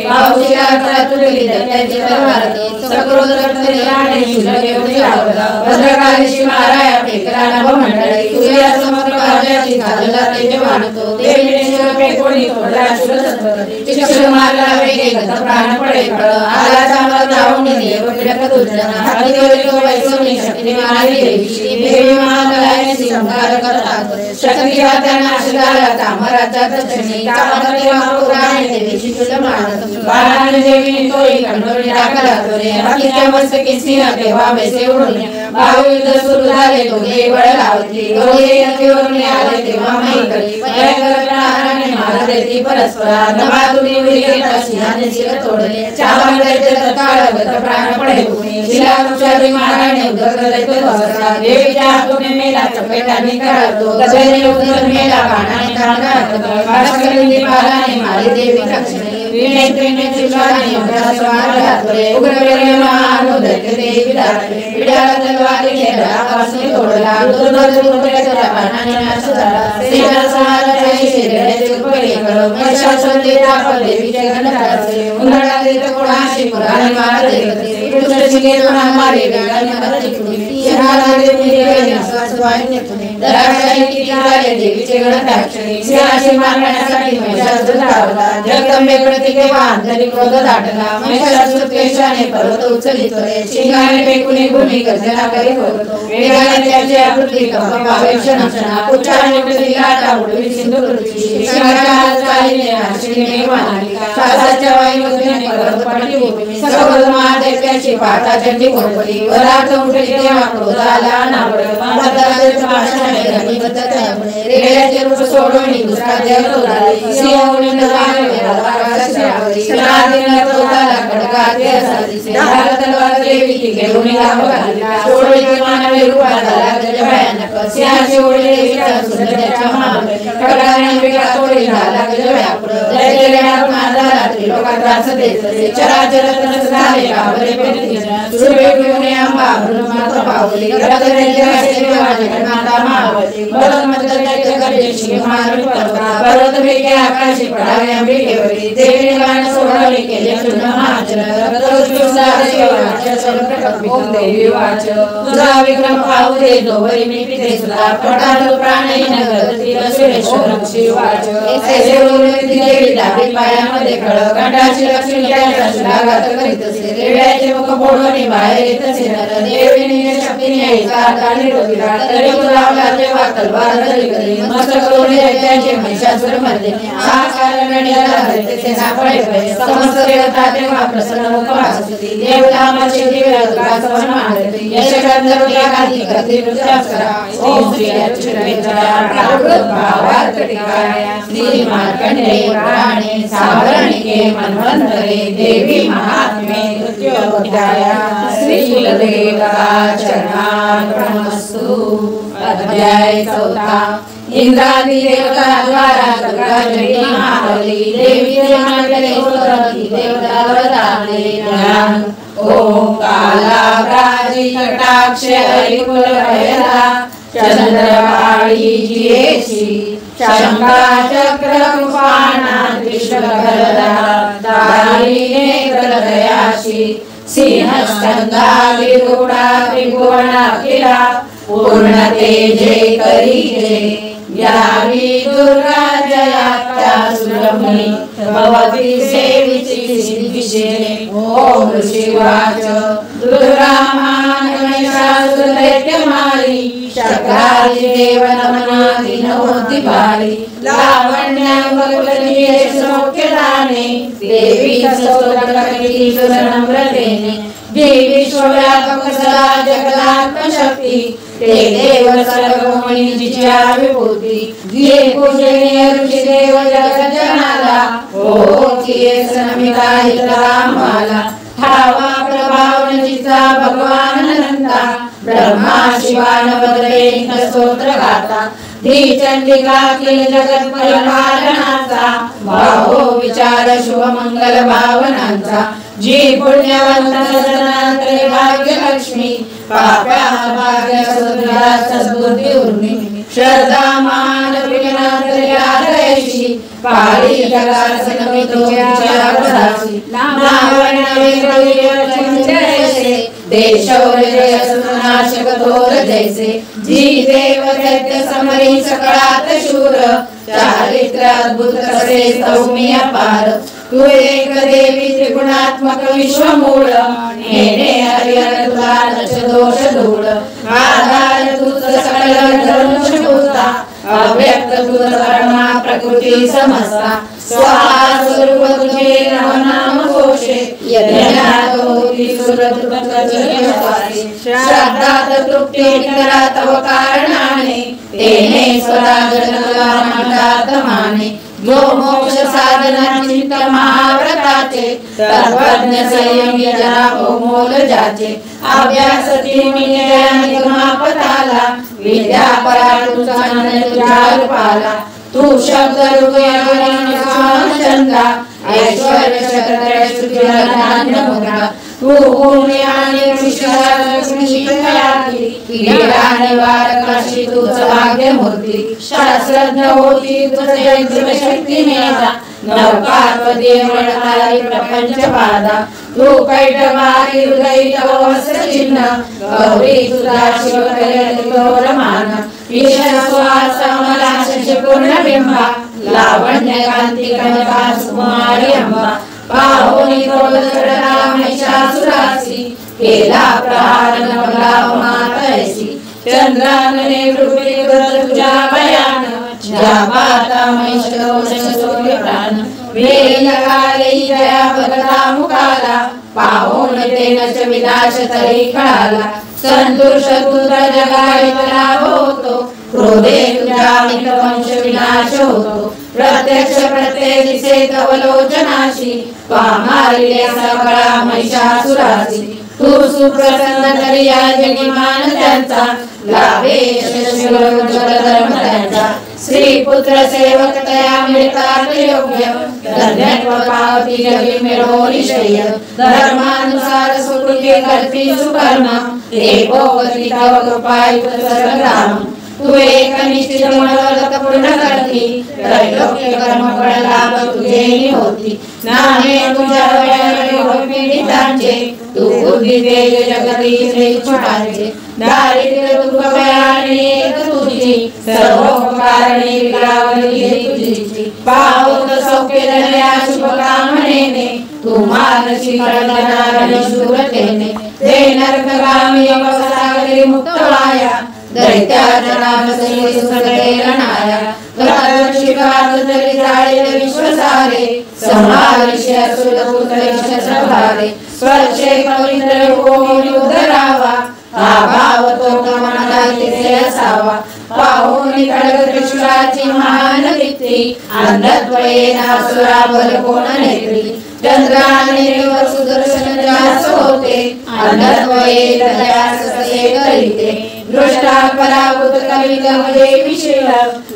पावशीला तुटली दैत्याची तलवार सक्रोध रक्तले राणे शिलके उजिरावत भद्रकालीशी माराया फेकला नभमंडळी सूर्या समग्र काव्याची घालला तेजे वाढतो देवीने शिर फेकोणी तोडला शिरसत्व शिक्षण मारला वेगे गत प्राण पडे फळ आला चांगला जाऊन देव पिडक दुर्जन हातीवरी तो वैसोनी शक्ती मारी देवीची देवी महाकायाने संहार करतात शक्ती रात्या नाशिकाला तामराचा दक्षिणी तामराचे महापुराणे देवीची तुला मानत बाळाने देवीने तोही कंडोरी टाकला तोरे हकीच्या मस्तकी सिंह तेव्हा वैसे उडून भावयुद्ध सुरू झाले दोघे बळ लावली दोघे नदीवरून आले तेव्हा मैत्री भयंकर प्राणाने मारत येते परस्परा नभा तुम्ही उडी घेता सिंहाने शिर तोडले चावण दैत्य तत्काळ गत प्राण पडे भूमी शिला वृक्षाची माराने उदर दैत्य ध्वसला देवीच्या हातून मेला चपेटाने करतो गजेने उदर मेला बाणाने काढला भास्कराने पालाने मारी देवी दक्षिणे विनेत्रीने चित्राने उग्रस्वार घातले उग्रवीर्य महान दैत्य देवी दाटले विडाला तलवारी खेळला आकाशने तोडला दुर्गुरुच्या बाणाने नाश झाला सेना समाजाचे शिरेचे उपरी कळो महिषासुर देवा देवीचे गणराजे उन्हाळा देत कोणाशी पुराणे मार देते पुरुषाची दोन मारे वेगाने मदती कुणी शहाला देवी देवीने स्वास्वाईने कुणी दराशाही किती झाले देवीचे गणराक्षणी सिंहाशी मारण्यासाठी महिषासुर धावला जगदंबे प्रतिके वांतरी क्रोध दाटला महिषासुर केशाने पर्वत उचलितोरे शिंगाने फेकून भूमी गर्जना करीत होतो वेगाने त्याची आकृती कंपावे क्षणक्षणा उच्चारणे उठली लाटा उडवी सिंधू पृथ्वी शिंगाच्या हालचालीने नाशिनी मेघमालिका श्वासाच्या वायुने पर्वत पाठी भूमी सगळ महादेव्याची पाटा चंडी कोरपली वरात उठली तेव्हा क्रोध आला नावड माताच्या भाषणाने गणित त्यामुळे रेड्याचे रूप सोडून दुसरा देव तोडाली सिंह उडून जाणे राधीने क्रोधाला खडकाते असादिसे धार तलवार देवी की घेऊन गाव घालिला सोडली मानवी रूपाला लागले भयानक सिंहाची ओढली देवीच्या सुंदरतेच्या मागे खडकाने वेगळा तोडी लागले व्याकुळ दैत्याला मारला त्रिलोकात त्रास देते चराचर तनस झाले गावरे पेरतीने सुरवे घेऊन अंबा ब्रह्मात्र पावली रक्तरेंद्राचे देवाचे माता मावली बलत मंत्र दैत्य गर्जेशी मारून पर्वत वेगे आकाशी पडावे अंबिकेवरी देवीने गाण सोडवले केले चूर्ण महाचर ओम देवी वाच तुझा विक्रम पाहू दे दोवरी मी पिते सुद्धा पटालो प्राणही नगर तिला सुरेश्वर शिवाच ऐसे बोलून ती देवी दाबी पायामध्ये खळ कंठाची लक्ष्मी त्याच्या शिलाघात करीत असे रेड्याचे मुख फोडून बाहेर येत असे नर देवीने शक्तीने एका हाताने रोविला तरी लावला तेव्हा तलवार धरली करी मस्तक रोवले दैत्याचे महिषासुर मरले हा कारण रण्याला दैत्य सेना पळे भय समस्त देवता तेव्हा प्रसन्न मुख वासुती देवता मर्षी दिव्य सवन मानती यशगंधर्व एकाधी करती नृत्याप्सरा ओम श्री अच्युताय भावार्कटिकाय श्री मार्कंडेय पुराणे सावरणिके मन्वंतरे देवी महात्म्ये तृतीयोऽध्याय श्री चरणार्पणमस्तु अध्याय 4 इंद्रादी देवता द्वारा गंगाजळी महाबली देवीचे मांडले होती देवता वरदाने ज्ञान ओम कालाग्राजी कटाक्ष हरिकुल भयला चंद्रवाळी जियेशी शंका चक्र कृपाणा त्रिशूलधरा दारिणे हृदयाशी सिंहस्तंगा विरूढा त्रिभुवना किला पूर्ण तेजे करी जय यावी दुर्गा जयात्या सुरमणी भवती सेविची सिद्धिशे ओम शिवाच दुर्गा मान गणेशासुर दैत्य मारी शक्रादी देव नमना दिनवती भारी लावण्य सौख्य दाने देवी स्तोत्र करी नम्रतेने जे विश्वव्यापक सदा जगदात्म शक्ती ते देव सर्वमणी जिच्या विभूती जे पूजनीय ऋषी देव जगत जनाला ओळखीये सनमिता हितरामाला ठावा प्रभावन जिचा भगवान अनंता ब्रह्मा शिवान बदले स्तोत्र गाता धी चंडिका किल जगत परिपालनाचा भावो विचार शुभ मंगल भावनांचा जी पुण्यवंत जनांतरे भाग्य लक्ष्मी पाप्या भाग्य सुधा सद्बुद्धी उर्मी श्रद्धा मान विघ्नांतरे आदयशी पाळी जगासनवी तुझ्या पदासी जैसे देशौर्य सुनाशक थोर जैसे जी देव दैत्य समरी सकळात शूर चारित्र अद्भुत कसे सौम्य पार तू एक देवी त्रिगुणात्मक विश्वमूळ नेणे हरिहर तुला नच दोष धूळ आधार तुझ सकल धर्मशूता अव्यक्त तुझ कर्मा प्रकृती समस्ता स्वाहा स्वरूप तुझे नाम घोषे यज्ञात होती सुरत श्राद्धात तृप्ती निकरा तव कारणाने तेने स्वराजनला मंडात माने जो मोक्ष साधना चिंत महाव्रताचे तत्वज्ञ संयमी जना मोल जाचे अभ्यास तिमिया निगमापताला विद्या परा तुझा रूपाला तू शब्द रूप चंदा ऐश्वर्य शतत्रय सुधान्य मुद्रा तू भूमी आणि निवारकाशी तुझं भाग्य मूर्ती शास्त्रज्ञ होती तुझे शक्ती नेता नवकात्पदी म्हणणारी प्रपंच पादा तू कैटभारी हृदय चिन्ह गौरी तुझा शिवकर मान ईश्वर सुहास मला पूर्ण बिंबा लावण्य कांती कनका सुमारी अंबा पाहुनी क्रोध चढला महिषासुरासी केला प्रहार नवला मातैसी चंद्राने कृपी कृत तुझ्या भयान ज्या पाता महिष सूर्य प्राण वेल लगाले जया भगता मुखाला पाहुन तेनच विनाश तरी कळाला संतोष तुझा जगायला होतो क्रोधे तुझ्या वंश विनाश होतो प्रत्यक्ष प्रत्येक दिसे तवलोचनाशी पामारिले सकळा महिषासुरासी तू सुप्रसन्न तरी या जगिमान त्यांचा लाभे धर्म त्यांचा श्री पुत्र सेवक तया मिळतात योग्य धन्यत्व पावती जगी मिळो निश्चय धर्मानुसार सुकृती करती सुकर्म एकोपती तव कृपायुक्त सर्वग्राम तू एक निश्चित मनोरथ पूर्ण करती त्रैलोक्य कर्म फळ लाभ तुझे होती नामे तुझ्या पीडितांचे तू बुद्धी तेज जगती श्री छुटांचे दारिद्र्य दुःख भयाने तुझी सर्वोपकारणी विलावली तुझी पावत सौख्य धन्या शुभ कामनेने तू मानसी कळणारी सुरतेने ते नरकगामी अवसागरी मुक्त वाया दैत्याच्या नामसही सुखदे रणाया शिकार तरी जाळे विश्वसारे समाविष्य असुरपुत्र शस्त्रभारे स्पर्शे पवित्र होऊन उदरावा हा भाव तो मनाला तिथे असावा पाहुनी खडग त्रिशूलाची महान कीर्ती अंधत्वयेन असुरा बल कोण नेत्री चंद्राने सुदर्शन जास होते अंधत्वये दयास ससे करीते दृष्टा पराभूत कविता मध्ये विषय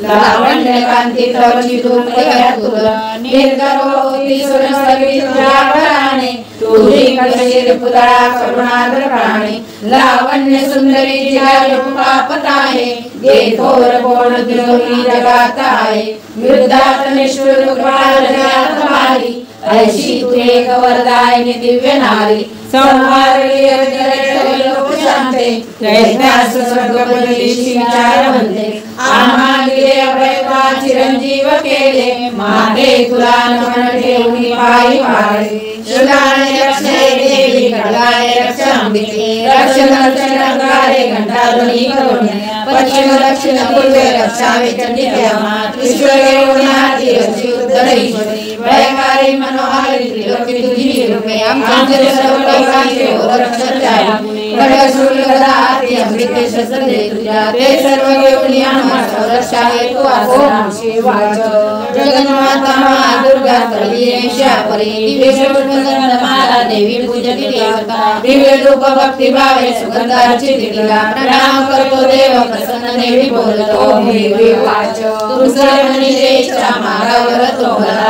लावण्य कांती तवची धूमयातुल निर्गर्व होती सुरसवी तुझ्या भराने तुझी कळशीर पुतळा करुणाद्र प्राणी लावण्य सुंदरी जिला पताये गे थोर कोण द्रोही जगात आहे युद्धात निष्ठुर कृपाल जगात भारी ऐशी तू एक वरदायिनी दिव्य नारी संहारली लोक शांते दैत्यास स्वर्गपती शिचार म्हणते आम्हाले अभयपा चिरंजीव केले मागे तुला नमन ठेवून पायी वाळे शुगाने रक्षे देवी खड्गाने रक्षांबिके रक्षण रक्षणारे घंटाध्वनी करुणे पश्चिम दक्षिण पूर्वे रक्षावे चंडिका ईश्वरे उन्हाती रक्षी उत्तरेश्वरी भयकारी मनोहारी त्रिलोकी तुझी रूपे आमचे सर्व लोकांचे रक्षण जाय खडगशूल गदा हाती अंबिके शस्त्र दे तुझ्या ते सर्व घेऊन आम्हा संरक्षा हेतू आसना शिवाच जगन्माता मा दुर्गा कलियेशा परी दिव्य माला देवी पूजती देवता दिव्य रूप भक्ती भावे सुगंधाची दिला प्रणाम करतो देव प्रसन्न देवी बोलतो देवी वाच तुझे मनी देशा मागावर तोला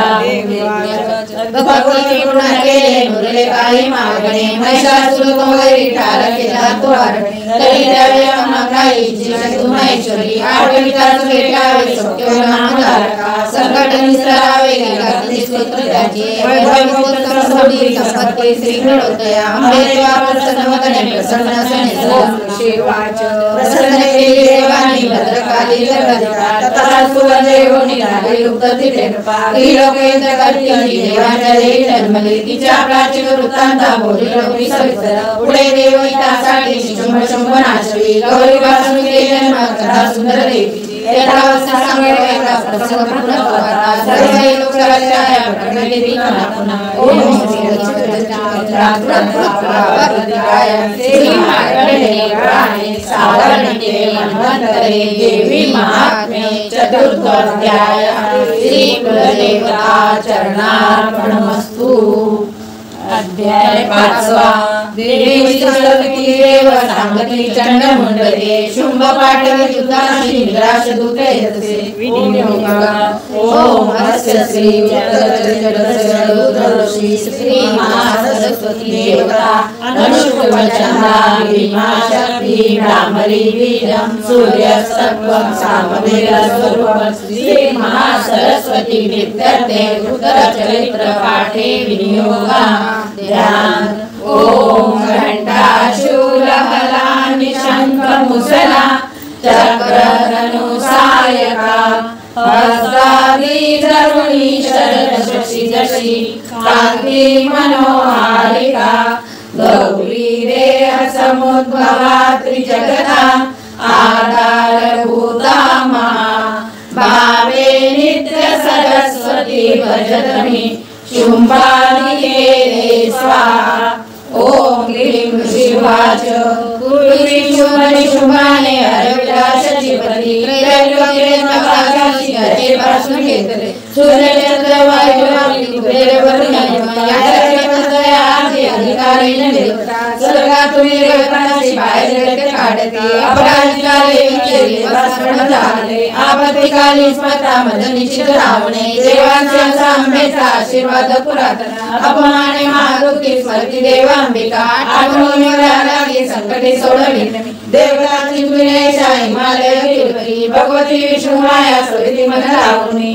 भगवती पूर्ण केले मुरले काही मागणे महिषासुर कोगरी ठार केला तो आरणे तरी द्यावे आम्हा काही जी तू महेश्वरी आठवित एकाच भेटावे सौख्य नामधारका संकट निसरावे गेला स्तोत्र त्याचे वैभव सरस्वती संपत्ती श्री घडोतया अंबेद्वा प्रसन्नवदने प्रसन्न सने शिवाच प्रसन्न केली देवानी भद्रकाली जगदका तथा सुवदेव निराळे युक्ती कृपा ही लोकेंद्र करती देवाच्या देवी जन्मली तिच्या प्राचीन वृत्तांता बोली लोकी सविस्तर पुढे देवहितासाठी शुंभ शुंभ नाशवी गौरी वासुदेवी जन्म कथा सुंदर देवी एकावस्था सांगेगा प्रसंग पूर्ण करता सर्व लोकांच्या प्रगती पुन्हा ओम श्री मार्कंडेय सावर्णिके मन्वन्तरे देवी महात्म्ये चतुर्थोऽध्याय श्री कुलदेवता चरणार्पणमस्तु। अध्याय 5 देवी सरस्वती देव सांगती चंडमुंडले शुंभ पाठवे सुदासी निराश दूते यसे ओम अस्य श्री रुद्रऋषि श्री महासरस्वती देवता अनुष्टुपचंदा भीमा शक्ति ब्राह्मणी बीजं सूर्य सत्वं सामवेद स्वरूपं श्री महासरस्वती नित्यते रुद्रचरित्र पाठे विनियोगा ध्यान ओम घंटा शूल हला निशंक मुसला चक्र धनु सायका हस्तादी तरुणी शरण शशि जशी कांती मनोहारिका गौरी देह समुद्भवा त्रिजगता आधारभूता महा भावे नित्य सरस्वती भजतमी शुंभानिके स्वाहा। ओम क्लीं शिवाच पूर्वी शुंभनि शुंभाने हरविलासचिपति त्रैलोक्येन्द्रभागासी हरे भास्मकेतरे सूर्यचंद्र वायुरामि कुबेरवरुणयमयादि अधिकारेण देवता स्वर्गातून निर्गमनाची बाहेर जगत काढते अपराधिकाले विचरले भास्मण झाले आपत्तिकाली स्मरता मदनिश्चित रावणे देवांचा आंबेचा आशीर्वाद पुरातन अपमाने महादुःखी स्मरती देवांबिका आठवून लागे संकटे सोडविणे देवताची विनयशा हिमालय गिरिवरी भगवती विष्णुमाया सविती मन लावणी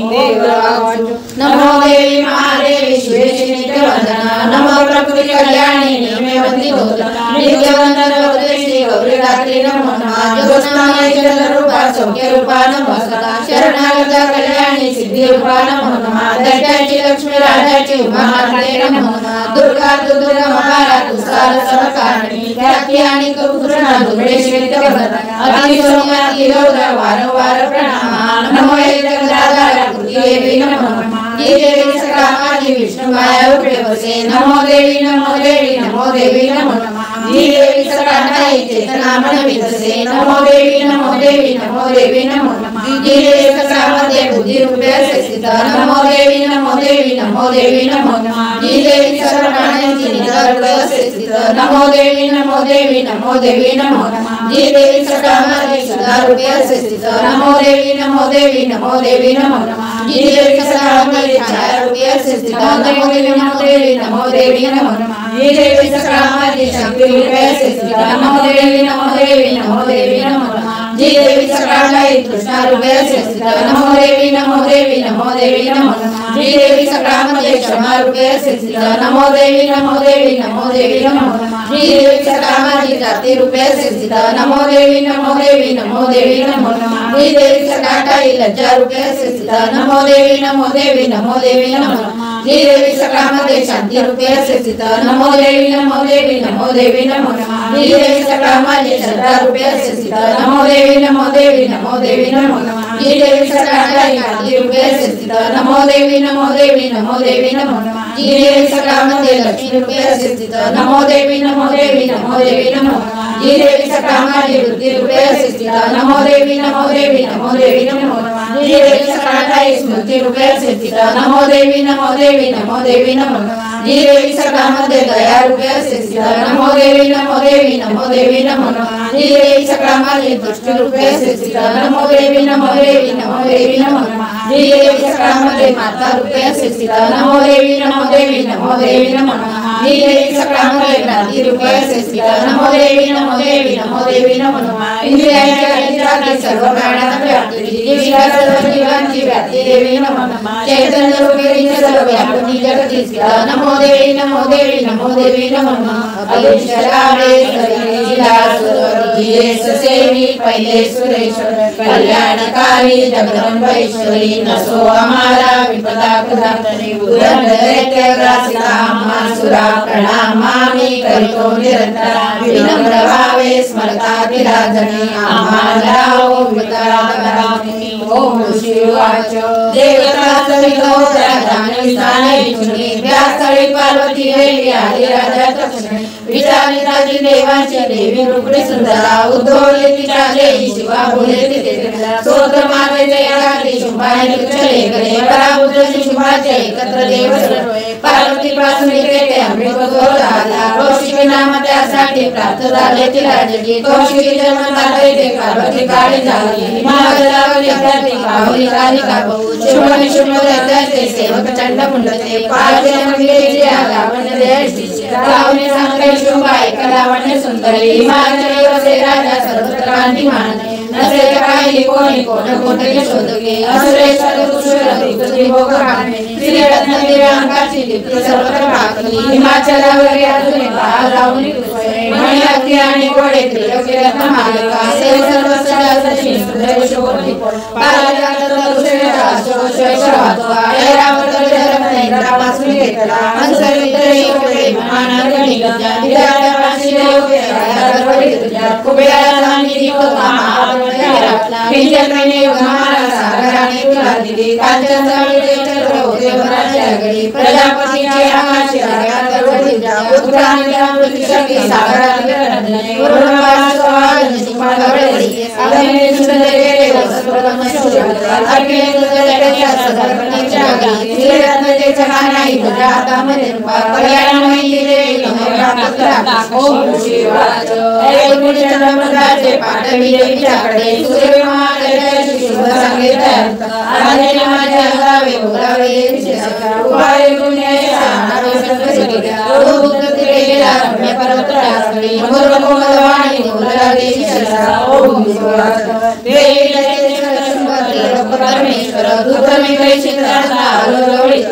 नमो देवी महादेवी शिवेशी नित्यवंदना नमो प्रकृती कल्याणी नियमे वंदितोता नित्यवंदन वदेशी गौरी रात्री नमो नमः ज्योत्स्नामय चंद्ररूपा सौख्य रूपा नमो सदा शरणागत कल्याणी सिद्धी रूपा नमो नमः दैत्याची लक्ष्मी राजाची उमामाते नमो नमः दुर्गा दुर्गा महारा तुसार सहकारणी ख्याती आणि करुणा दुर्गेश नित्यवंदना अति सौम्याती गौर वारंवार प्रणाम नमो जगदाधार देवी नमो नमः देवी सकामाजी विष्णुमाया उपे बसे नमो देवी नमो देवी नमो देवी नमो नमः देवी सकामाई चेतना मन विकसे नमो देवी नमो देवी नमो देवी नमो नमः देवी सकामते बुद्धि रूपे स्थित नमो देवी नमो देवी नमो देवी नमो नमः देवी सर्वप्राण्यांची निधार रूपे स्थित नमो देवी नमो देवी नमो देवी नमो नमः देवी सकामाई सुधा रूपे स्थित नमो देवी नमो देवी नमो देवी नमो नमः देवी सकामाई छाया रूपे स्थित नमो देवी नमो देवी नमो देवी नमो नमः देवी सकामाई शक्ति रूपे स्थित नमो देवी नमो देवी नमो देवी नमो नमः देवी सकामाई कृष्णा रूपे स्थित नमो देवी नमो देवी नमो देवी नमो नमः देवी सकामाई क्षमा रूपे स्थित नमो देवी नमो देवी नमो देवी नमो नमः देवी सकामाई जाति रूपे स्थित नमो देवी नमो देवी नमो देवी नमो नमः देवी सकामाई लज्जा रूपे स्थित नमो देवी नमो देवी नमो देवी नमो नमः देवी सकामाई शांति रूपे स्थित नमो देवी नमो देवी नमो देवी नमो नमः देवी सकामाई श्रद्धा रूपे स्थित नमो देवी नमो देवी नमो देवी नमो नमः देवी सकामाई कांति रूपे स्थित नमो देवी नमो देवी नमो देवी नमो नमः देवी सकामाई लक्ष्मी रूपे स्थित नमो देवी नमो देवी नमो देवी नमो नमः देवी सकामाई बुद्धि रूपे स्थित नमो देवी नमो देवी नमो देवी नमो नमः देवी सकामाई स्मृति रूपे स्थित नमो देवी नमो देवी नमो देवी नमो नमः देवी सकामाई दया रूपे स्थित नमो देवी नमो देवी नमो देवी नमो नमः देवी सकामाई दृष्टि रूपे स्थित नमो देवी नमो देवी नमो देवी नमो नमः देवी सकामाई माता रूपे स्थित नमो देवी नमो देवी नमो देवी नमो नमः देवी सक्रामले क्रांती रूपे स्थिता नमो देवी नमो देवी नमो देवी नमो नमः इंद्रियांच्या अधिष्ठात्री सर्व प्राणांना व्याप्ती देवीला सर्व जीवांची व्याप्ती देवी नमो नमः चैतन्य रूपे सर्व व्यापिनी जगती स्थिता नमो देवी नमो देवी नमो देवी नमो नमः अलेश्वरामेश्वरी जिलासुरी सेवी पहिले सुरेश्वर कल्याणकारी जगदंबेश्वरी नसो हमारा विपदा कुदातनी उदंडरेत्यग्रासिता मासुरा प्रणामामि करितो निरंतरा विनम्र भावे स्मरतातिराजनी आम्हालाओ वितरागरामि ओम शिवाच देवता सवितोत्रा जाणविसाने विष्णुनी व्यासळी पार्वती देवी आदिराजा तक्षणे विचारिताची देवाची देवी रूपे सुंदरा उद्धवले तिच्या देवी शिवा बोले तिथे स्तोत्र मागे जयाची शुंभाने चले गले पराबुद्ध शुंभाचे एकत्र देव सर्वे पार्वती पासून येते अमृत झाला कौशिकी नाम त्यासाठी प्राप्त झाले तिला जगी कौशिकी जन्म झाले ते पार्वती काळी झाली महागलावली प्रती कावली काली काबू शुंभने शुंभ त्याचे सेवक चंड मुंडते पार्वती मंदिरेची लावण्य देशी लावण्य सांगते शुंभ ऐका लावण्य सुंदरी हिमाचली वसे राजा सर्वत्र क्रांती मानते नसे काही कोणी कोण कोणते शोधके असुरेश्वर दुष्कर त्रिभोग कामे त्रिरत्न दिव्यांगाची दीप्ती सर्वत्र भाकली हिमाचलावर अजून बाळ राहुनी दुसरे मणी अति आणि गोडे त्रिलोकी रत्न मालिका सेव सर्व सदासची सुंदर शोधी पाराजात दुसरेचा शोषवात्वा ऐरावत जरम नैरापासून घेतला हंसर वितरी कोडे महानगरी गजा विद्यापाशी देवके दरवडी तुझ्या कुबेराचा निधी होता पिंजरने उघमारा सागराने तुला दिली कांचन जवळचे चक्र होते वराच्या घडी प्रजापतीचे आकाशी रागा दरवडी उत्क्रांती अमृत शक्ती सागराने रंजने वरुणवास स्वागत सिंहागवळी अग्नी सुंदर गेले वसप्रगम शोधला अग्नी सुंदरच्या सदर्पणेच्या गाली श्रीरत्नचे चकानाई तुझ्या हातामध्ये कल्याणमयी देवी नमोरा पुत्रा ओम शिवाच ऐकुनी चंद्रमंदाचे पाठवी देवीच्याकडे सूर्य महादेवाची शुभ संगीत आदिने माझ्या गावे बोलावे देवीचे उपाय गुण्याचा नावेशंकरिया बुद्ध तिकडे गेला रम्य पर्वतरासरी मधुर कोमलवाणी बोलला देवीचे ओम शिवाच देवी परमेश्वर दुर्गमे कैशित्राचा आलोलवळी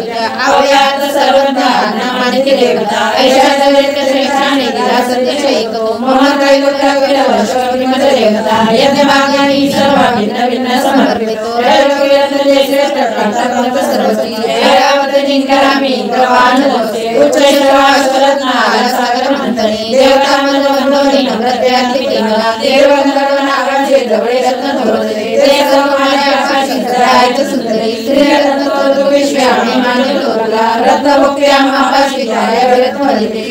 आवयात सर्वज्ञ नामानिती देवता ऐशा जगत श्रेष्ठाने दिला सत्यशैको मोहन कैलोक्य केला वर्षवृत्तीमध्ये देवता यज्ञ भागाने सर्व भिन्न भिन्न समर्पितो रैलोक्यरत्न श्रेष्ठ प्रांताकल्प सर्वस्वी ऐरावत जिंकरामी इंद्रवान लोके उच्च श्रवाश्वरत्न आगरसागर मंथनी देवता मंदवंदोनी नम्रत्याती केला देवगंधर्व नागांचे जवळे रत्न धोरते ते सर्व माझ्या आकाशी रायच सुंदरी श्रीरत्न तोरुपेश्वरी माने लोकला रत्न मुक्त्या महापाशी जाया रत्नवलिते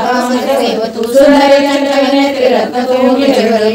महादेवतु सुंदरी चंद्रविने त्रिरत्न तोमुखी जगरी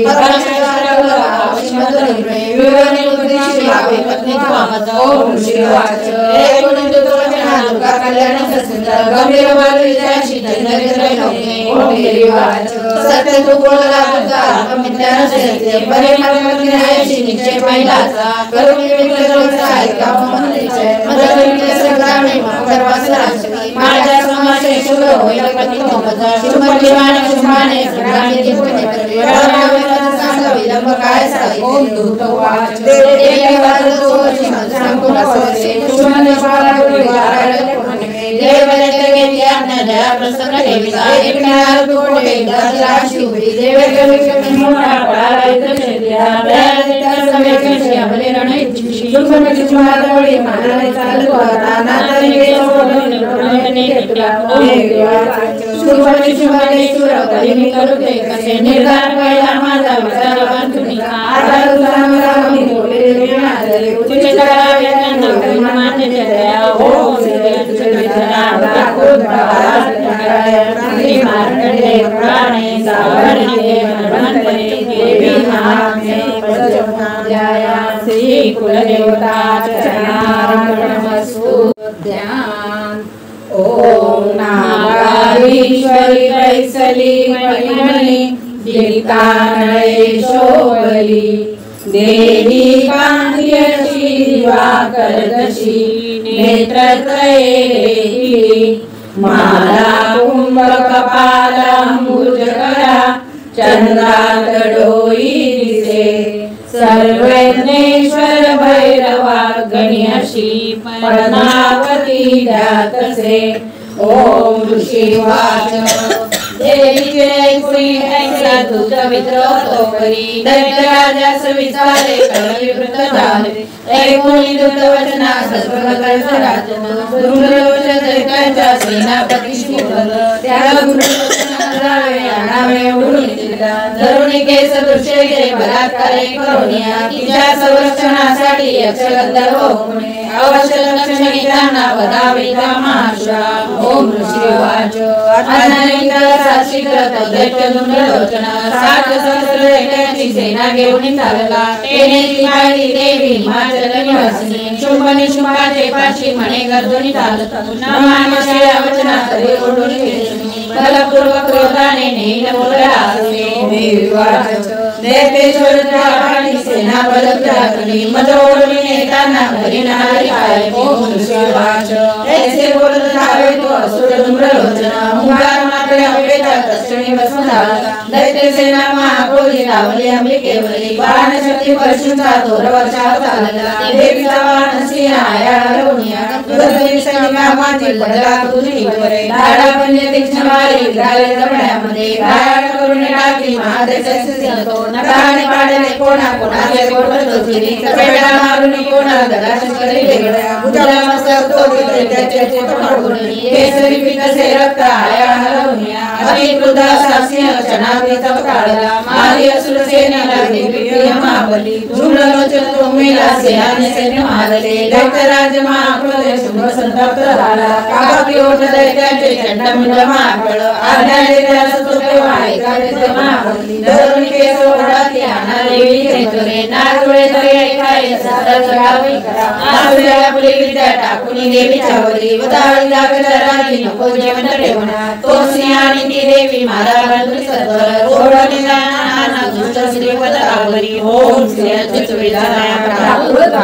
परमेश्वरावशिमधुरी विवरणी उद्देशी भावे पत्नी त्वामत ओम शिवाच ऐकुनी तुझ्या दुर्गा कल्याण सुंदर गंभीर बालविद्याशी नरेंद्र लोके ओम शिवाच सत्य तू बोलला तुझा मित्रांना सेते बरे मरमती नायशी निश्चय पहिलाचा करुणी विक्रमचा ऐका मंदिरचे मदर सगळ्यांनी मकरवास राष्ट्री माझ्या समाजे शुभ होईल पती मोहजा शुभलिवान शुभाने सगळ्यांनी दिपुणे परमेश्वराने सांग विलंब काय साई ओम दूतवाच देवी वाजतो सांगू नसते शुभने पारागुरी वाराले देवलते गेत्यान जया प्रसन्न देवीचा एकनार कोटे दशराशी उभी देवकवी मोठा पळाला इतशेल्या दयाळतेच्या समेकशी अमले रणैची शुभने शुभादवळी मानाने चालू आता नातनी गेलोडून प्रणयने घेतला शुभने शुभने सुरवतली मी करूते कसे निर्धार पहिला माझा विचार बांधुनी आता तुझा मला मी बोले देवनादरे तुझे करावे त्यांना मान्य दया ओम श्री तुझे विचारा ठाकुर बाळा श्री मार्कंडे पुराणे सावरणे मनवंतरे देवी महात्म्ये पंचमहाध्याया श्री कुलदेवता चरणार्पणमस्तु ध्यान ओम नागाधीश्वरी वैसली मणिमणि गिरिकानळे शोभली देवी कांत्यशी दिवाकरदशी नेत्रत्रये माला कुंभकपालांबुजकरा चंद्रात डोई दिसे सर्वज्ञेश्वर भैरवा गणेशी पद्मावती ध्यातसे। ओम ऋषिवाच देवीचे कुणी ऐकला दूत मित्र तो करी दैत्यराजास विचारे कलविवृत झाले ऐकुनी दूत वचना सर्वगतराजन धूम्रलोचन दैत्यांच्या सेनापतीशी बोललं त्या धूम्रलोचनावे आणावे उडून दिला धरुणी केस दृश्य घे बलात्कारे करुणिया तिच्या संरक्षणासाठी यक्षगंधर्व होणे अवश्य लक्षणे त्यांना वदावे कामाशा। ओम ऋषिवाच शीघ्र दैत्य धूम्रलोचन 60 सहस्र दैत्यांची सेना घेऊन चालला तेने ती पाहिली देवी हिमाचल निवासिनी शुंभ निशुंभाचे पाशी म्हणे गर्जनी चालत नमानशिया वचना तरी ओढून गेली बलपूर्वक क्रोधाने नेईन बोलला असे। देवीवाच दैत्येश्वराची सेना बलत लागली मद ओढून नेताना घरी नारी आले। ओम ऋषिवाच ऐसे बोलत जावे तो असुर धूम्रलोचन हुंकार मात्र अवेदा दक्षिणी बसून आला दैत्य सेना महाक्रोधी लावली अंबिकेवरी बाण शक्ती वर्षूंचा दोरवर्षाव चालला देवीचा बाण सिंह आया हरवूनिया तुझी सैनिका माझी पडला तुझीवरे दाडा पंजे तीक्ष्ण मारी विराले जबड्यामध्ये घायाळ करून टाकली महादेशाची सिंहतो नकाने पाडले कोणा कोणाचे कोट चोचली चपेटा मारून कोणा दगाशी करी वेगळ्या उजळा मस्तक तो दैत्याचे पकडून केसरी पितसे रक्त आया हरवूनिया अतिक्रुद्ध असा सिंह क्षणाग्नी चवताळला मारी असुर सेनेला देवी महाबली धूम्रलोचन तो मेला सेनाने सैन्य मारले दैत्यराज महाक्रोधे शुंभ संतप्त झाला काबाकी ओठ दैत्याचे चंडमुंड महाबळ आज्ञा देत्यास तो तेव्हा ऐकावे ते महाबली धरून केस ओढाती आणाले विजयतोरे नागुळे तरी ऐकाय सारा जगावी करा आसुऱ्या पुली विद्या टाकून देवीच्या वरी वताळी जागेला राजी नको जेवण ठेवणा तो सिंह आणि ती देवी मारा बंधुरी सत्वर ओढणी जाणा दुष्ट श्रीवतावरी। ओम श्री चित्तविदाया प्राकृत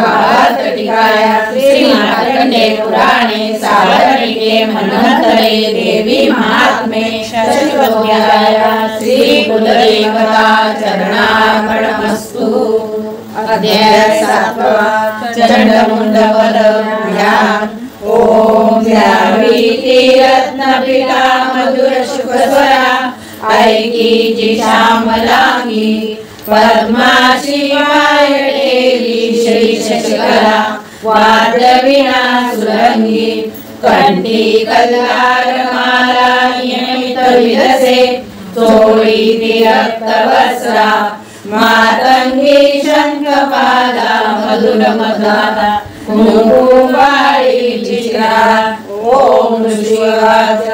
टिकाया श्री मार्कंडे पुराणे सावरणिके मनमंतरे देवी महात्मे शशिवद्याया श्री कुलदेवता चरणार्पणमस्तु। अध्याय 7 चंडमुंडवर ज्ञान। ओम द्यावी रत्नपीठा मधुर शुभस्वरा ऐकी जी श्यामलांगी पद्माशी वायडेली श्री शशिकला वाद्यवीणा सुरंगी कंठी कल्लार माला नियमित विधसे चोळी रक्त वस्त्रा मातंगी शंखपाला मधुर मदाना कुंकुमाळी चित्रा। ओम शिवाच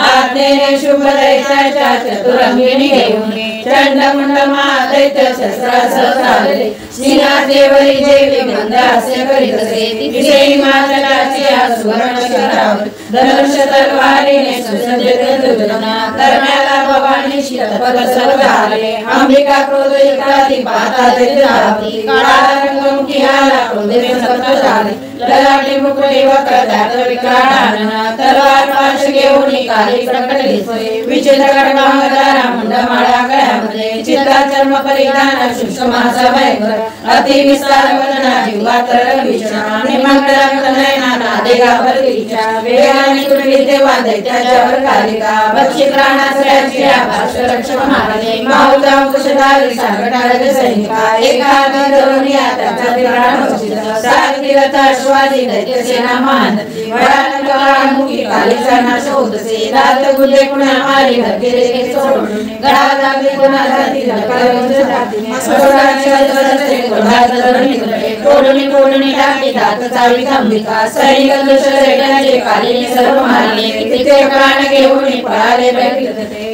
आज्ञेने शुभ दैत्याच्या चतुरंगिणी घेऊन चंडमुंड महादैत्य शस्त्रासह चालले सिंहाचे वरी देवी मंद हास्य करीत असे तिथे हिमाचलाची सुवर्ण शिखरावर धनुष्य तलवारीने सुसज्जित दुर्जना दरम्याला भवानीशी तत्पर सर्व झाले अंबिका क्रोधयुक्ताती पाहता दैत्यावती काळा रंगमुखी आला क्रोधेने सप्त झाले ललाटी मुकुटे वक्रदात विकराळ तलवार पाश घेऊन काली प्रकट दिसते विचित्र कडकांगदारा मुंडमाळा गळ्यामध्ये चित्रा चर्म परिधान शुष्क मासा भयंकर अति विस्तार वदना जिव्हा तरळ भीषण निमंगलांत नयना नादे घाबरतीच्या वेगाने तुटली तेव्हा दैत्याच्यावर कालिका भक्षी प्राणासऱ्याची आभाष रक्षक मारले माऊला अंकुशधारी सांगटाळले सैनिका एका हाती धरून या त्याचा प्राण बक्षित सारथी रथ अश्वादी दैत्य सेना महानती भयानक काळमुखी कालीचा नाश होतसे रात गुंडे कुणा मारी धरकेले सोडून गळा लागले कोणा जाती धरकावून जाती सोडाच्या दरसे कोणात धरणी कोडणी कोडणी टाकी दात चावी अंबिका सैनिक दुष्ट दैत्याचे कालीने सर्व मारले तिथे प्राण घेऊन पळाले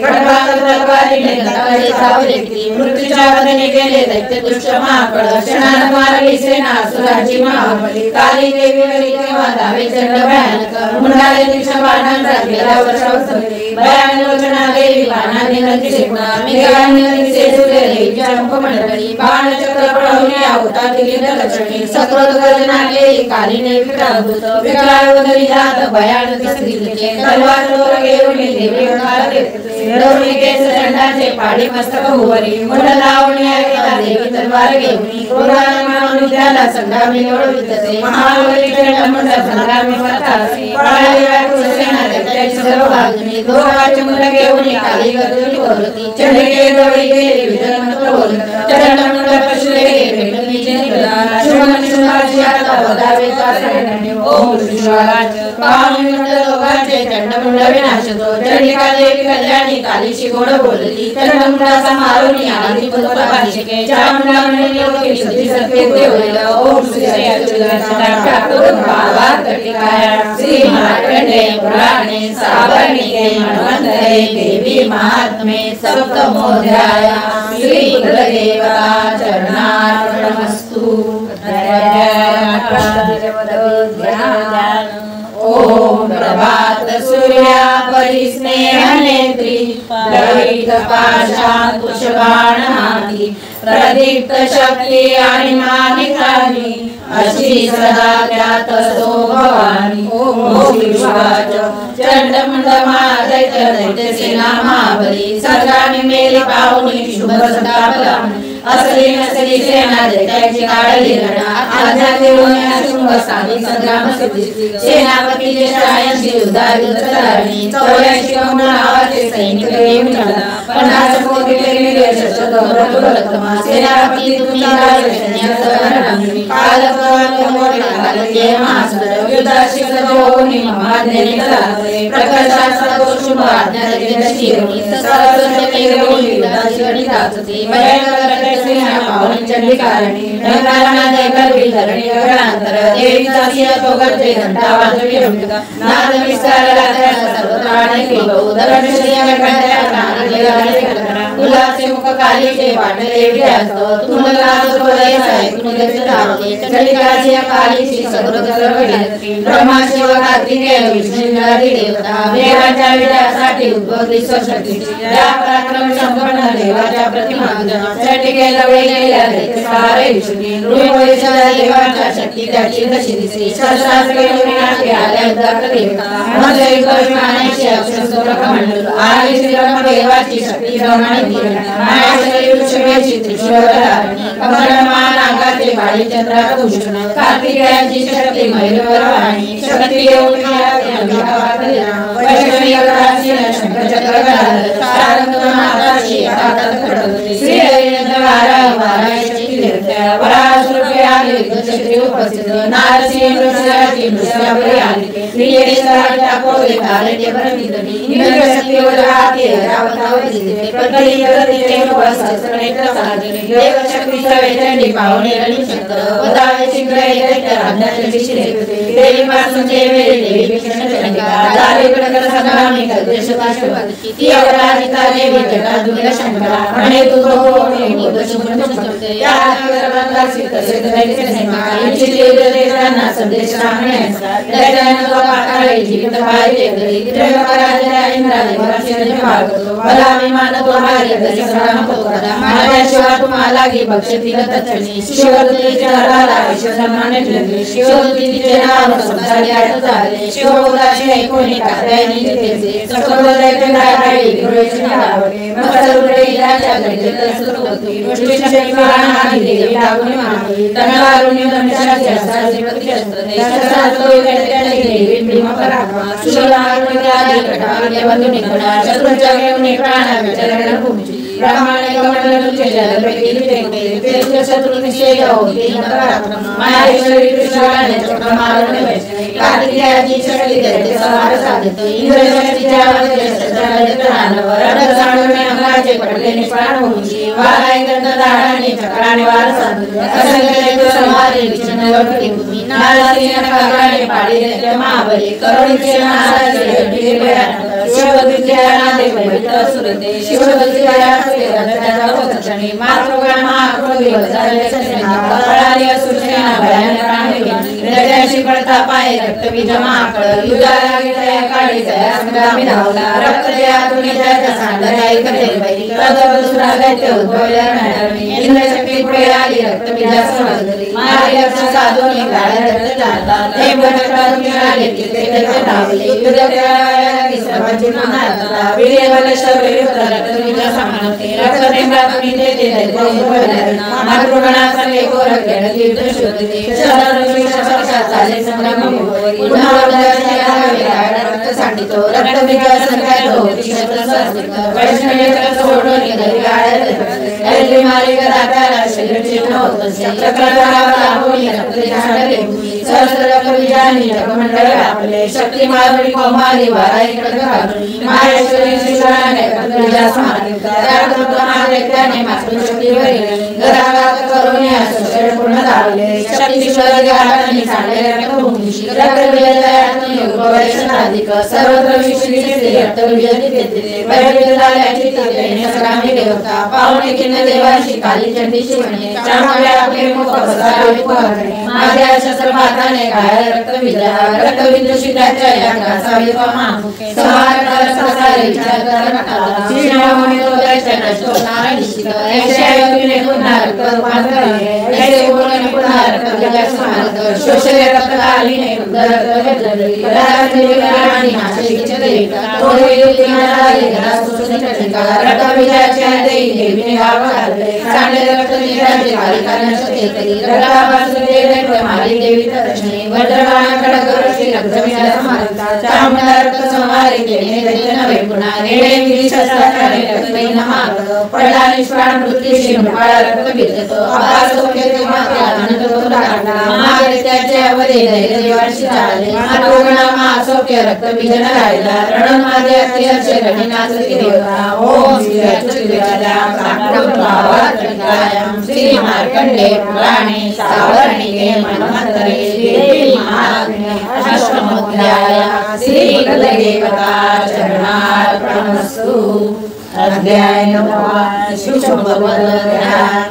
खडकात तलवारीने दंडाळे चावले मृत्यूच्या वदने गेले दैत्य दुष्ट महाबळ क्षणात मारली सेना असुराची महाबली काली देवी वरी तेव्हा धावे चंड भयानक मुंडाले तीक्ष्ण बाणांचा गेला वर्षाव सगळे भयान लोचना देवी बाणाने नदी शेकणार मेघाने नदी शेजुले देवीच्या मुखमंडली बाणचक्र पळवणे होता दिली दर्शनी सकृत गर्जनाले कालीने विक्राभूत विक्रावदरी जात भयान स्त्रीचे तलवार तोर घेऊन देवी काळ देते रवणी केस दंडाचे पाडी मस्तक हुवरी मुंड लावणी ऐकता देवी तलवार घेऊन क्रोधाने मानून त्याला संग्रामी लोळवितसे महाबली चंडमुंड संग्रामी वर्तासी पळाली व्याकुळ सेना त्याची सर्व बाजूनी दोघांची मुंड घेऊन काली गरुडी बोलती चंडिके जवळी गेली विजयमंत्र बोलत चंडमुंड पशुले भेटणीचे निघाला शुभन शुभाची आता बदावे चालणे ओम शिवाच पावनी मुंड दोघांचे चंडमुंड विनाशतो चंडिका देवी कल्याणी कालीशी गोड बोलली चंडमुंडाचा मारुनी आली पदोला भाषिके चामुंडा म्हणली लोके सती सत्य देवल ओम श्री अच्युतानंद ठाकूर भावात कटिकाया श्री मार्कंडे पुराणे साबर्णिके मन्वंतरे देवी महात्मे सप्तमोऽध्याय श्री कुलदेवता चरणार्पणमस्तु ओम प्रभात सूर्या परिस्नेह नेत्री ललित पाशां पुष्पाण हाती प्रदीप्त शक्ती आणि मानिकानी अशी सदा त्यात असो भवानी ओम विश्वाच चंडमुंड महादैत्य दैत्य सेना महाबली सर्गाने मेली पाहुणी शुभ संतापलानी असली नसली सेना दैत्याची काढली रणा आज्ञा देऊन शुंभ साधी संग्राम सिद्धी सेनापतीचे 86 युद्धायुध चालणी 84 कौंड नावाचे सैनिक येऊन चला 50 कोटी वेगवेगळे शस्त्र दौरतमा सेनापती तुम्ही राजसैन्यात कालक्रमाने मोठे कालके महासुर युद्धाशी होऊन महाज्ञानी चालते प्रकाशाचा तो शुभ आज्ञा देवी शिरोणी सहस्र घेऊन युद्धाशी गणिताचते भयंकर सेना पावनी चंडिकाराणी ढंगाराणा देकर विधरणी गगनांतर देवीचा सिंह तो गर्जे घंटा वाजवी अंबिका नाद विस्तारला त्याचा सर्वत्राणे विभव दर्शनीय कंठ्या प्राणले गाणे करा फुलाचे मुख कालीचे वाटले व्यास्त तुमला हृदय ऐकून घेतले धावते चंडिकाची कालीची सगळं सर्व ब्रह्मा शिव कार्तिकेय विष्णू आदी देवता देवाच्या विजयासाठी उद्भवली स्वशक्ती या पराक्रम संपन्न देवाच्या प्रतिमा चंडिके जवळ गेल्या सारे विष्णू रूपवेशा देवाच्या शक्ती त्याची दशी दिसे शस्त्रास्त्रे विनाशी आल्या उदात्त देवता मधुर विमानाची अक्षर कमंडल आली श्री ब्रह्मदेवाची शक्ती प्रमाणे मायाश्री वृषभेची त्रिशूलधारिणी कमलमान आकाशे बाळी चंद्राभूषण कार्तिकेयाची शक्ती मयूरवाहिनी शक्ती घेऊन वैष्णवी अग्रासी शंकर चक्र सारंग आकाशी हातात खडकते श्री हरिचंद्र वारा शक्ती देवता वरासुरपे आले शक्ती उपस्थित नारसिंह नृसिंहाची नृसिंहापुरी आली प्रिये सहायता पोळे तारेचे भरवितली इंद्र शक्ती वराती रावतावर जिते पतली गतीचे सहस्रनेत्र साजले देव शक्ती सवेचंडी पावणे रणी शंकर पदावे शिंगरे दैत्य राजाचे शिरे देवी पासून देवी देवी विष्णू चंडिका दारी प्रकर संग्रामी गदेशता शिवती ती अवराजिता देवी जटा दुर्गा शंकरा म्हणे तू तो बोध शुभन शुभते या नगरबंदा सिद्ध सिद्ध दैत्य सेना इंची देवदेवांना संदेश राहण्याचा दैत्यानं तो पाताळे जीवित पाहिजे घरी त्र्यंबकराजा इंद्रादेवाशी भागतो भला विमान तो भारी दशराम पोकदा माझ्या शिवा तुम्हाला गी भक्षतील तत्सणी शिवदूतीचे हराला विश्वसन्माने ठेवले शिवदूतीचे नाव संसारी आठ झाले शिवबोधाशी कोणी कार्यायनी जितेचे सकल दैत्य रायराई विरोधीचे नावले मत्सरुडे इराच्या गणित सुरवती वृष्टीचे प्राण आणि देवी लागून मानवी तनवारुणी धनुष्याचे हस्ताचे प्रतिशस्त्र शस्त्रास्त्र दैत्याचे देवी भीम पराक्रम शुभलारुणी आदी कटाले बंधू निघणार शत्रूच्या घेऊन प्राणा विचारण भूमीची ब्राह्मणे कमंडलूचे जलपैकी फेकले तेज शत्रु निषेध होते पराक्रम माहेश्वरी कृष्णाने चक्र मारून वैष्णवी कार्तिकेयाची शक्ती दैत्य संहार साधित इंद्र शक्तीच्या वज्रशस्त्राने प्राणवर रडसांडूने अंगाचे पडले निष्पाण भूमीची वाघाई गंध दाढाने चक्राने वार साधले असंख्य दैत्य संहारे विष्णू लोटली भूमी नारसिंह कागाने पाडी दैत्य महाबली करुणीचे नाराचे ढिले भयानक शिवदूतीच्या नादे पवित्र सुरते शिवदूतीच्या रथाच्या मातृगण महाक्रोधी वज्राले सेना पळाली असुरसेना भयानक प्राणी हृदयाशी पडता पाय रक्तबीज महाकळ युद्धाला गेल्या काळी जया संग्रामी धावला रक्त जयातून त्याच्या सांडल्या ऐकले बाई दैत्य उद्भवल्या इंद्रशक्ती पुढे आली रक्तबीजासह वाजली मागे लक्ष साधून निघाला रक्त जाता ते बटकारून मिळाले की ते दैत्य धावले युद्ध करायला की सर्वांची पुन्हा वीर्यबल शौर्य रक्तबीजा समानते रक्तबिंबातून ते दैत्य उद्भवले मातृगणाचा लेखोर खेळत युद्ध शोधले शस्त्रास्त्रांचा चाले संग्राम पुन्हा रक्त सांडितो रक्तबीजा संकायतो शस्त्र वैष्णवी सोडून घरी आले मारे दाताला शरीर चिन्ह होत सहस्र रक्तबीजांनी जगमंडळ व्यापले शक्ती माधुरी कोमाली वाराई खडक माहेश्वरी शिवराने रक्तबीजास मारले मातृशक्तीवरी घराघात करून पूर्ण धावले शक्तीश्वर गाठांनी सांडले रक्तभूमीशी रक्तबीजातून अधिक सर्वत्र विश्रीचे रक्तबीजांनी घेतले वैविध्य झाल्याची सगळ्यांनी देवता पाहुणे किन्न देवाशी काली चंडीशी म्हणे चांगले आपले मुख बसावे पुकारणे माझ्या शस्त्रपाताने घायल रक्तबिंदूशी त्याच्या या घासावी समार सारे विचार करा श्रीरामाने तो त्याच्या नष्टोनारा निश्चित ऐशा योगीने पुन्हा रक्त रूपांतर ऐसे बोलणे पुन्हा रक्तबीजास मारत शोषले रक्तकालीने रक्त भेटले राणी नाशिकचे देवता थोडे युक्तिनाराले रक्तबीजाच्या देवीने गाव घालले सांडले रक्तबीजाचे कालिकाने केली रक्तापासून देव मारी देवी दर्शने वज्रबाण खडगवृष्टी रक्तबीजास मारता चामुंडा रक्त संहारी देवीने दैत्य नव्हे पुन्हा रेडे विधी शस्त्राने रक्तबीज मारत पडला निष्प्राण मृत्यूशी मृगाळा रक्तबीजतो अपास होते माते आनंद तो लागला मागे त्याचे अवधी धैर्य देवाशी चालले मातृगणा महासौख्य रक्तबीजन राहिला रण माझे अतिशय रणी नाचती देवता ओम श्री अच्युताय श्री मार्कंडे पुराणे सावर्णिके मनमंतरे देवी महात्म्य अष्टमोध्याय श्री देवता चरणार्पणमस्तु अध्याय 9 शुभवदध्याय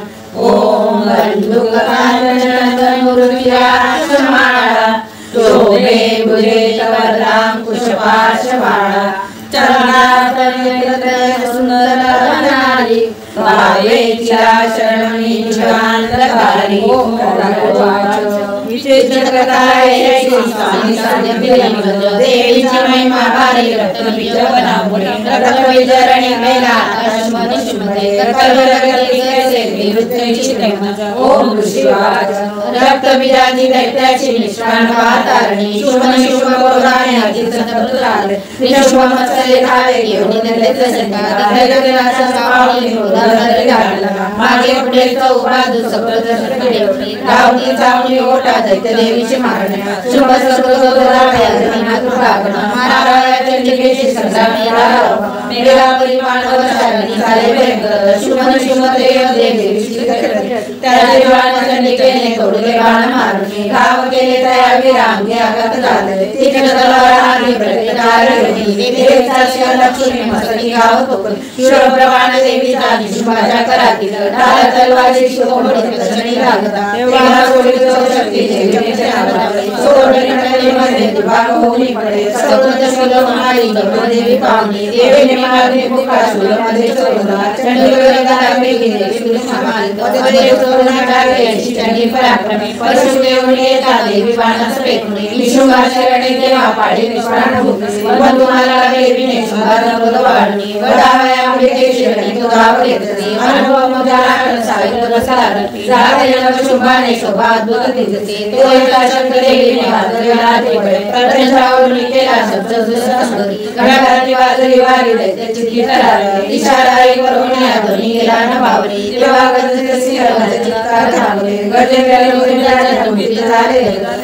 ओम बंधुकारणतनुर्व्यासमाळा शोभे भुजे तवराम पुष्पाशवाळा चरणात सुंदर बनारी भावेच्या शरणी ज्ञानकारी विशेष कथाये स्वामी सान्निध्यम देवीची महिमा भारी रक्तबीज बनापुरी रक्तबीजरणी मेला मनुष्यमध्ये कल्पलगती कैसे विरुद्धची प्रेम ओम ऋषिवाच रक्तबीजाची दैत्याची निष्काण वातारणी शुभन शुभ गोराने अतिसंत पुत्राले निशुभ मत्सले खावे घेऊन दैत्य संघात दैत्यराजा पावली उदाहरण घालला मागे पुढे चौबाजू सप्रदर्शन केले गावठी चावणी ओटा दैत्य देवीची मारणे शुभ सर्वोदराया कृपागणा महाराया चंडिकेशी संग्रामी राव मेघला परिमाण वर्षानी सारे भयंकर शुभन शुभ देव देवीची त्या देवान चंडिकेने तोडले बाण मारणे गाव केले तया विराम घ्यागत झाले तिकडे तलवार हाती प्रतिकार योनी देवीचा शिव लक्ष्मी मस्तकी गाव तोकल शिवप्रमाण देवीचा निशुभाच्या करातील ढाल तलवारी शिवमोडी प्रचंडी लागता तेव्हा सोडितो शक्ती देवीने चलावला सोडले नटले मध्ये दिवाग होऊन पडे सतत शोध मारी देवी पावनी देवीने मारले मुखा शूल मध्ये चोरला चंडीवर गावे गेले शिव समाल देव चोरला टाकले चंडी पराक्रमी परशुदेवने येता देवी बाणास पेटणे निशुभा शरणे देवा पाडे निष्प्राण भूमी बंधुमाला देवीने शुभाचा बोध वाढणी वडावया मुळे शिरणी तो गाव घेतली अनुभव मुजाला सावित्र रसारती जाते शुभाने शोभा अद्भुत दिसते तो एका शंकरेने वाजविला ते बळे प्रत्यक्षावरून केला शब्द दुसरी घराघराची वाजली वारी दैत्याची गीतराली इशारा करून या ध्वनी गेला न बावरी तेव्हा गजरे सिंहाचे चित्कार थांबले गजरे लोकांच्या तुंबीत झाले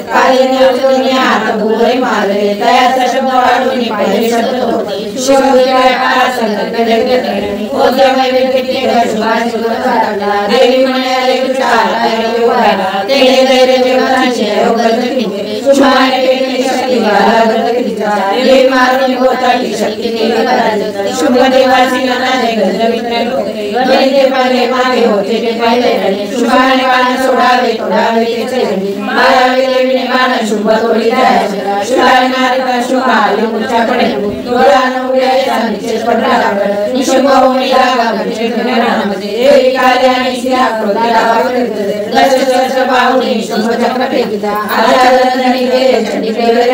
कालीने उचलून हात भुवरे मारले तयाचा शब्द वाढून पहिले शब्द होते शिवदेवाय पार संकल्प जगतरणी ओजमय व्यक्ती शुभाची गुणगाला देवी म्हणाले विचार ते धैर्य देवतांचे योगज किंचे शुभाने पेटली शक्ती देवी मारुनी होताली शक्ती देवी पराजित शुभ देवाची नानाने गंधवित्र लोके गणिते पाले मागे होते ते पाहिले शुभाने बाण सोडावे तोडावे ते चढे मारावे देवीने बाण शुभ तोडी जायचे शुभाने मारिता शुभ आली मुच्या पडे तोडान उड्याचा निश्चय पडला निशुभ होऊन लागा म्हणजे धनामध्ये देवी कार्याने शिरा क्रोधाला वापरते दश बाहुनी शुभ चक्र फेकिता आजादनी केले चंडी केले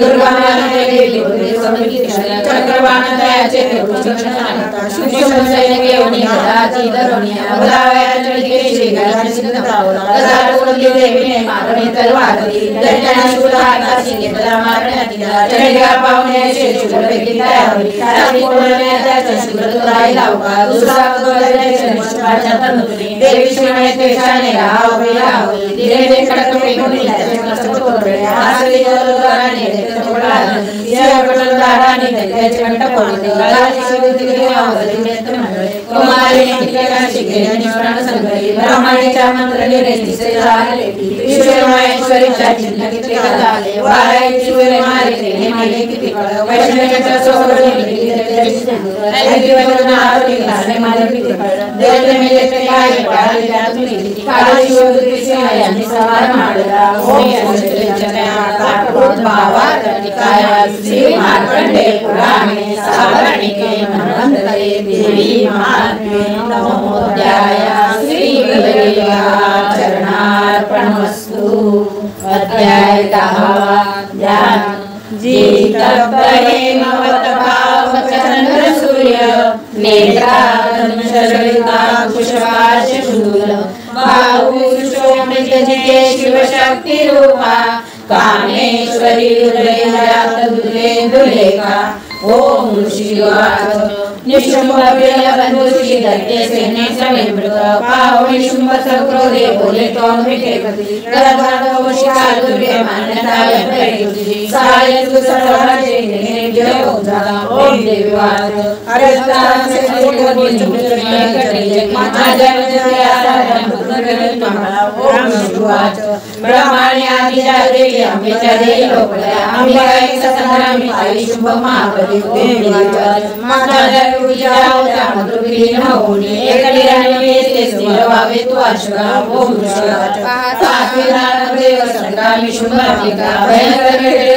दुर्गा माने देवी होते समिती चक्रबाण दयाचे पुष्पचंद्र शुभ सैनिके ओनी दाची दरोनी बोलावया चंडी केली गाची सिद्धतावला दारुली देवीने मारणे तलवार दर्जना शुद्धाची घेतला मारण्यात दिला चंडीगा पावण्याचे शुभ फेकिता सारी कोणने त्याचा शुभ तुलाई लावका दुसरा दोलाचे निष्ठाच्या तनुरी देवी शिवणे तेशाने राव राव देवी खडक फेकून त्याचे कष्ट तोडले आसरी दोलाने देते थोडा या बटलदाराने त्याचे कंठ पडले गालाची शुद्धी आवाज देते मंडळे कुमारीने ठिकाणी गेले निष्ठान संगरी ब्राह्मणीच्या मंत्र निरेची से झाले ईश्वरमाहेश्वरीच्या चिन्ह किती झाले वाराईची वेळे मारे ने मागे किती कळ वैष्णवाच्या सोबत अध्याय 10 जी तपहे मवत भाव चंद्र सूर्य नेत्रा धनुषरिता पुष्पाश शूल बाहु शोभित जिते शिव शक्ति रूपा कामेश्वरी हृदयात दुले दुलेका ओम शिवाय निशुंभ प्रिय बंधुशी दैत्य सेने समेत पाहो निशुंभ सक्रोधे बोले तो मिटे गति गदगद शिकार दुर्गे मान्यता यत्रेति साय सुसर्वाजे ने जय उदा ओम देवाय अरस्ता से कोटि चुम्बने कटे माता जय जय आराधन पुत्र कमला ओम शिवाय ब्रह्माण्य आदि देवी अम्बिका देवी लोकया अम्बिका एक सतनामी आई शुभ महापति ओम देवाय माता पूजा होता मधुरीन होनी एक निराने में से सिरवावे तो अश्वा ओम शिवाय पापिरान देव संगामी शुभाधिका भयंकर मेरे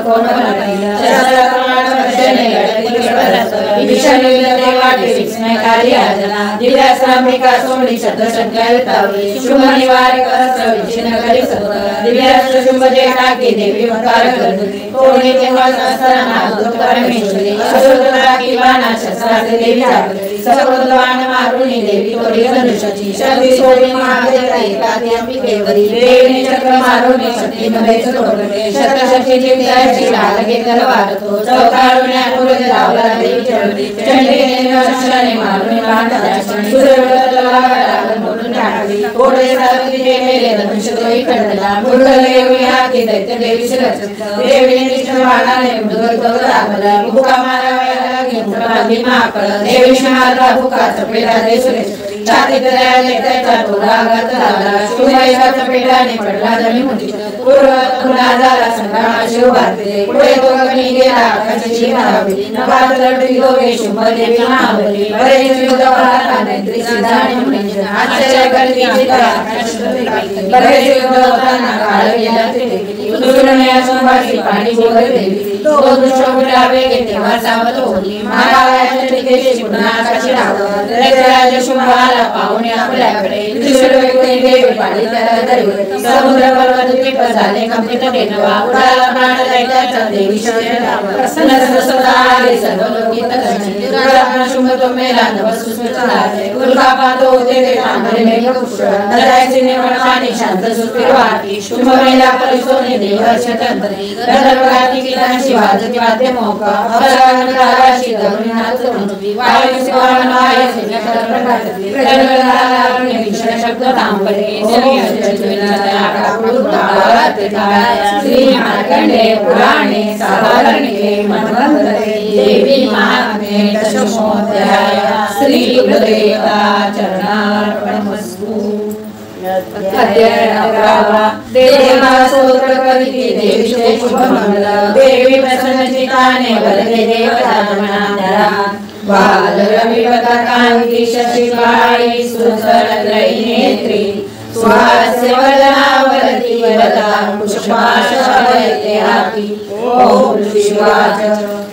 कोण बनाया सहस्रकांड वर्षने गणपति विष्णु देवाटे विस्मयकारी आजना दिव्यास्त्रांबिका सोमनी शब्द संख्यावितावली शुभ निवारक अस्त्र विचिन्न करी सत्ता दिव्यास्त्र शुभ जेठा की देवी वकार करते कोणी तेव्हा सहस्रनाम दुर्गा परमेश्वरी असुरता की वाणा शस्त्राचे देवी जागृती सर्वद्वान मारुनी देवी तोरी धनुष्याची शक्ती सोडी महादेवता एकादी अंबिकेवरी देवीने चक्र मारुनी शक्ती मध्ये तोडले शतशक्तीची त्याची लाल घेतला वारतो चौकारुण्या पुढे लावला देवी चढली चंडीने वर्षाने मारुनी बांधला सूर्यवृत्तला लागून मोडून टाकली कोडे सारखी मेले धनुष्य तोही खंडला मुरगदेवी हाती दैत्य देवी शिरच देवीने कृष्ण बाणाने मृदुल रागला भुका मारावयाला घेतला महाकळ देवी शहारा भुका चपेला दे सुरेश्वरी छाती दयाने त्याचा थोडा आघात झाला शिवमाईचा चपेलाने पडला जमीन पूर्व खुला झाला संग्राम शिव भारते पुढे तो अग्नी गेला आकाशाची महाबली नवात लढली दोघे शुभ देवी महाबली बरे युद्ध होता नैत्री सिद्धाने मुनींचे आश्चर्य करती चिता बरे युद्ध होताना काळ गेला ते दुर्गणे संभाषी पाणी बोलत देवी तो दुष्ट उडावे तेव्हा सावध होती महाराजाच्या टिकेची पुन्हा आकाशी रावत दैत्यराज शुभाला पाहुणे आपल्याकडे त्रिशूलवेकुळी देवी पाळी त्याला धरली समुद्र पर्वत विप झाले कंपित केनवा उडाला प्राण दैत्याचा देवी शरण प्रसन्न सदा आले सर्व लोकित कशी दुर्गा शुभ तो मेला नव सुस्मित झाले उल्का तो होते ते तांबरे मेघ पुष्प नदायचे निवडकाने शांत सुस्मित वाटी शुभ मेला परिसोने देवर्ष तंत्री गंधर्वगाती गीतांशी वाजती वाद्य मोका अवरागण काराशी धरुणी नाचून वायू शिवान वाय सेनेकर प्रकाशती गंधर्वगाती विष्णु शब्द तांबरे श्री मार्कंडे पुराणे साधारणिके मन्वंतरे देवी महात्म्ये दशमोऽध्याय श्री गुरुदेवता चरणार्पणमस्तु। अध्याय 11 देवा स्तोत्र करीती देवीचे शुभमंगल देवी प्रसन्न चित्ताने वरदे देवता बाल रविवत कांती शशिकाळी सुसरत्रयी नेत्री सुहास्य वदनावरती वरदा पुष्पाशयते आपी ओम शिवाच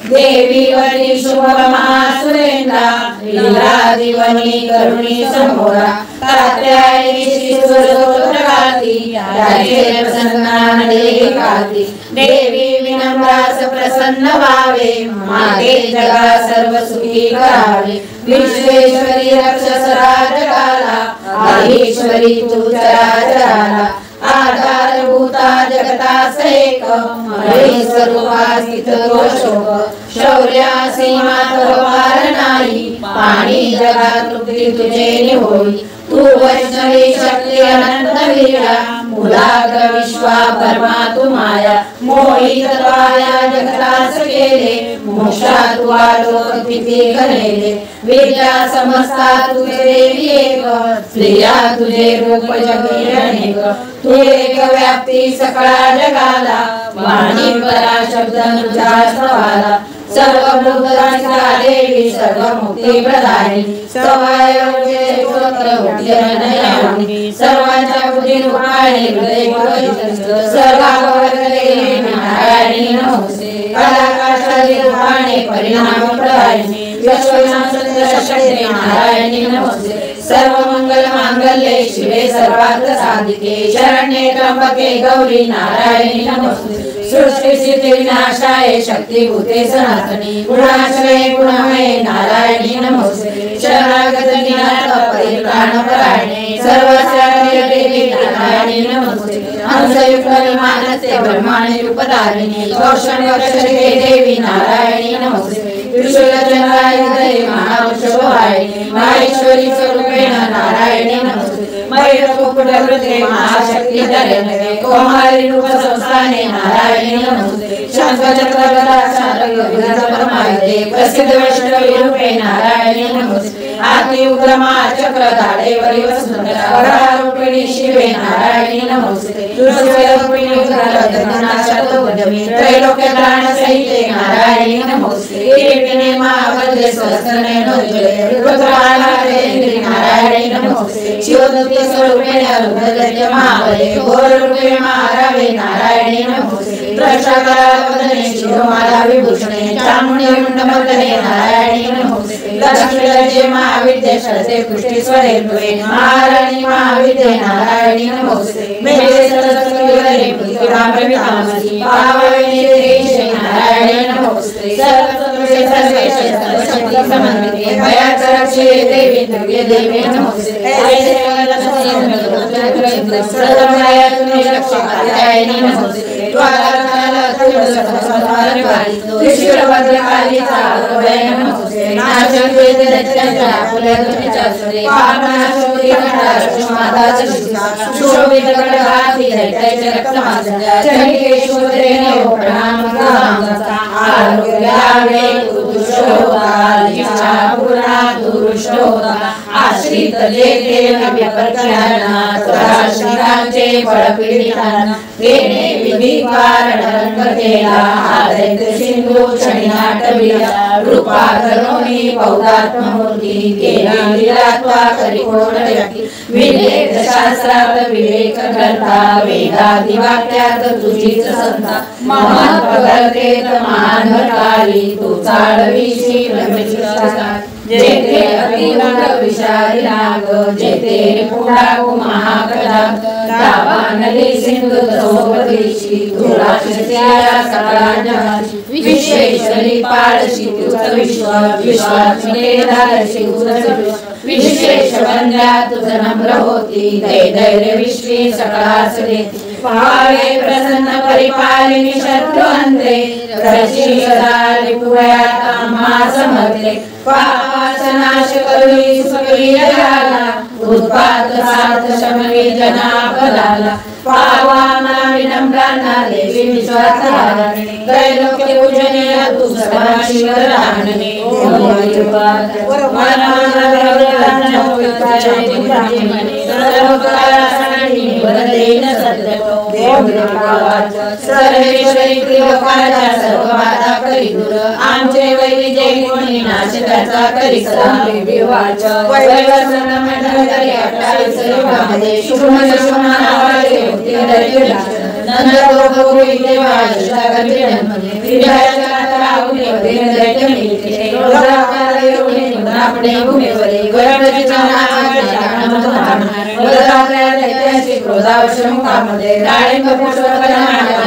देवी वरी शुभमा सुरेंद्रा लीलादिवनी करुणी समोरा कात्यायनी श्रीसुरसोत्रगाती राजे प्रसन्नानंदे काती देवी विनम्रास प्रसन्न व्हावे मागे जगा सर्व सुखी करावे विश्वेश्वरी रक्षस राजकाला आईश्वरी तू चराचराला आधारभूता जगतास एक महेश स्वरूपा स्थित शोक शौर्यासी मात्र पार नाही पाणी जगात तृप्ती तुझे निहोई तू वैष्णवी शक्ती अनंत वीरा मूलाग्र विश्वा परमा तू माया मोहित त्वाया जगतास केले मोक्षा तू आलोक किती घनेले विद्या समस्ता तुझे देवी एक स्त्रिया तुझे रूप जगी अनेक तू एक व्याप्ती सकळा जगाला वाणी परा शब्द तुझा स्तवाला सर्व भूतांचा देवी सर्व मुक्ती प्रदायिनी सवयोगे स्तोत्र उद्यनयामी सर्वांच्या बुद्धी रूपाने हृदय सर्वावरले नारायणी नमस्ते कलाकाशादी रूपाने परिणाम प्रदायिनी यशोना सत्य नारायणी नमस्ते सर्व मंगल मांगल्ये शिवे सर्वार्थ साधिके शरण्ये त्र्यंबके गौरी नारायणी नमस्ते सृष्टि स्थिति विनाशाय शक्ति भूते सनातनी गुणाश्रये गुणमये नारायणी नमस्ते शरणागत निनाथ परित्राण परायणे सर्वस्याद्य देवी नारायणी नमस्ते हंसयुक्त विमानस्ते ब्रह्मांड रूपधारिणी कौशल वर्षके देवी नारायणी नमस्ते त्रिशूलचंद्राय हृदये महावृषभवाहिनी माहेश्वरी स्वरूपेण नारायणी नमस्ते मयूरकुकुटहृदये महाशक्ति धरणे कौमारी रूप संस्थाने नारायणी नमस्ते शंखचक्रगदा शारंग परमायते प्रसिद्ध वैष्णवी रूपे नारायणी नमस्ते आदि उग्रमा चक्र धाडेवरी वसुंधरा वरारूपिणी शिवे नारायणी नमस्ते दुर्जयरूपिणी उग्रनाशातोपदमी त्रैलोक्य प्राण सहिते नारायणी नमस्ते कीर्तिने महावल्ले सहस्रने नोजले रुद्राणादेवी नारायणी नमस्ते शिवदत्ते स्वरूपेण रुद्रदत्ते महाबले घोररूपे महारावे नारायणी नमस्ते प्रशाकरावदने शिवमाला विभूषणे चामुंडी मुंडमर्दने नारायणी नमस्ते लक्ष्मीलजे महाविद्ये शरते पुष्टी स्वरेन्द्वे महाराणी महाविद्ये नारायणी नमस्ते मेघे सरस्वती पृथ्वीरामवितामसी पावने देशे नारायणी नमस्ते सर्वसर्वे सर्वेशे सर्वशक्ति समन्विते भयाचरक्षे देवी दुर्गे देवी नमस्ते ऐसे सर्वमयातुनि रक्षकात्यायिनी नमस्ते त्रिशूलभद्रकाली सार्वभौम नमस्ते नाशके दत्तचा फुलधुनीचा सुरे पावनाशोरी घटाशुमाता शिशा शोभित गडगाती दैत्याचे रक्तमांसा चंडिकेश्वरेण प्रणाम करामसा आरोग्यावे कुतुशोदा इच्छा पूर्णा दुरुशोदा आश्रित जेते व्यपरकरणा आश्रितांचे फळपीडितांना देणे विधी कारण रंगतेला आदैत्य सिंधू क्षणिनाटविला रूपा धरोणी पौदात्ममूर्ती देवी लीलात्वा करिकोण व्यक्ती विवेक शास्त्रात विवेक ग्रंथा वेदादिवाक्यात तुझीच संता महत् प्रगतेत महानकाली तू चाळवीशी ब्रह्मचित्ता जेते अतिवट विशाली नाग जेते पुढाऊ महाकलाग दावानली सिंधू सोबतीशी तुळाशिया सकळा जगाची विश्वेश्वरी पाळशी तुझ विश्व विश्वात्मिके धारशी तुझ विशेष वंद्या तुझ नम्र होती दैर्य विश्वी सकळास देती पावे प्रसन्न परिपालिनी शत्रुहंत्रे रक्षी सदा रिपुयात आम्हा समर्थे पापासनाश करुणी सुखी जगाला उत्पात सार्थ शमवी जनापदाला पावाना विनम्रांना देवी विश्वासारणी त्रैलोक्य पूजनीय तू सर्वा शिवराणी सर्व वाणी वरदेन सत्यतो देवदेवाच सर्वेश्वरी त्रिलोकाच्या सर्व बाधा करी दूर आमचे वैविजय कोणी नाश त्याचा करी सलामी विवाच वैवस्वत मंडळी 28 युगामध्ये शुभम शुभम नावाचे होते दैत्य नंद गोपी देवा जगती जन्मले विद्याच्या राहुने वरील दैत्य मिळते रोगाकार योनी आपणे भूमीवरी वरदच्या नावाच्या नामधारणार वरदात्या दैत्याची क्रोधावशम कामध्ये डाळिंब पुष्पकरणाच्या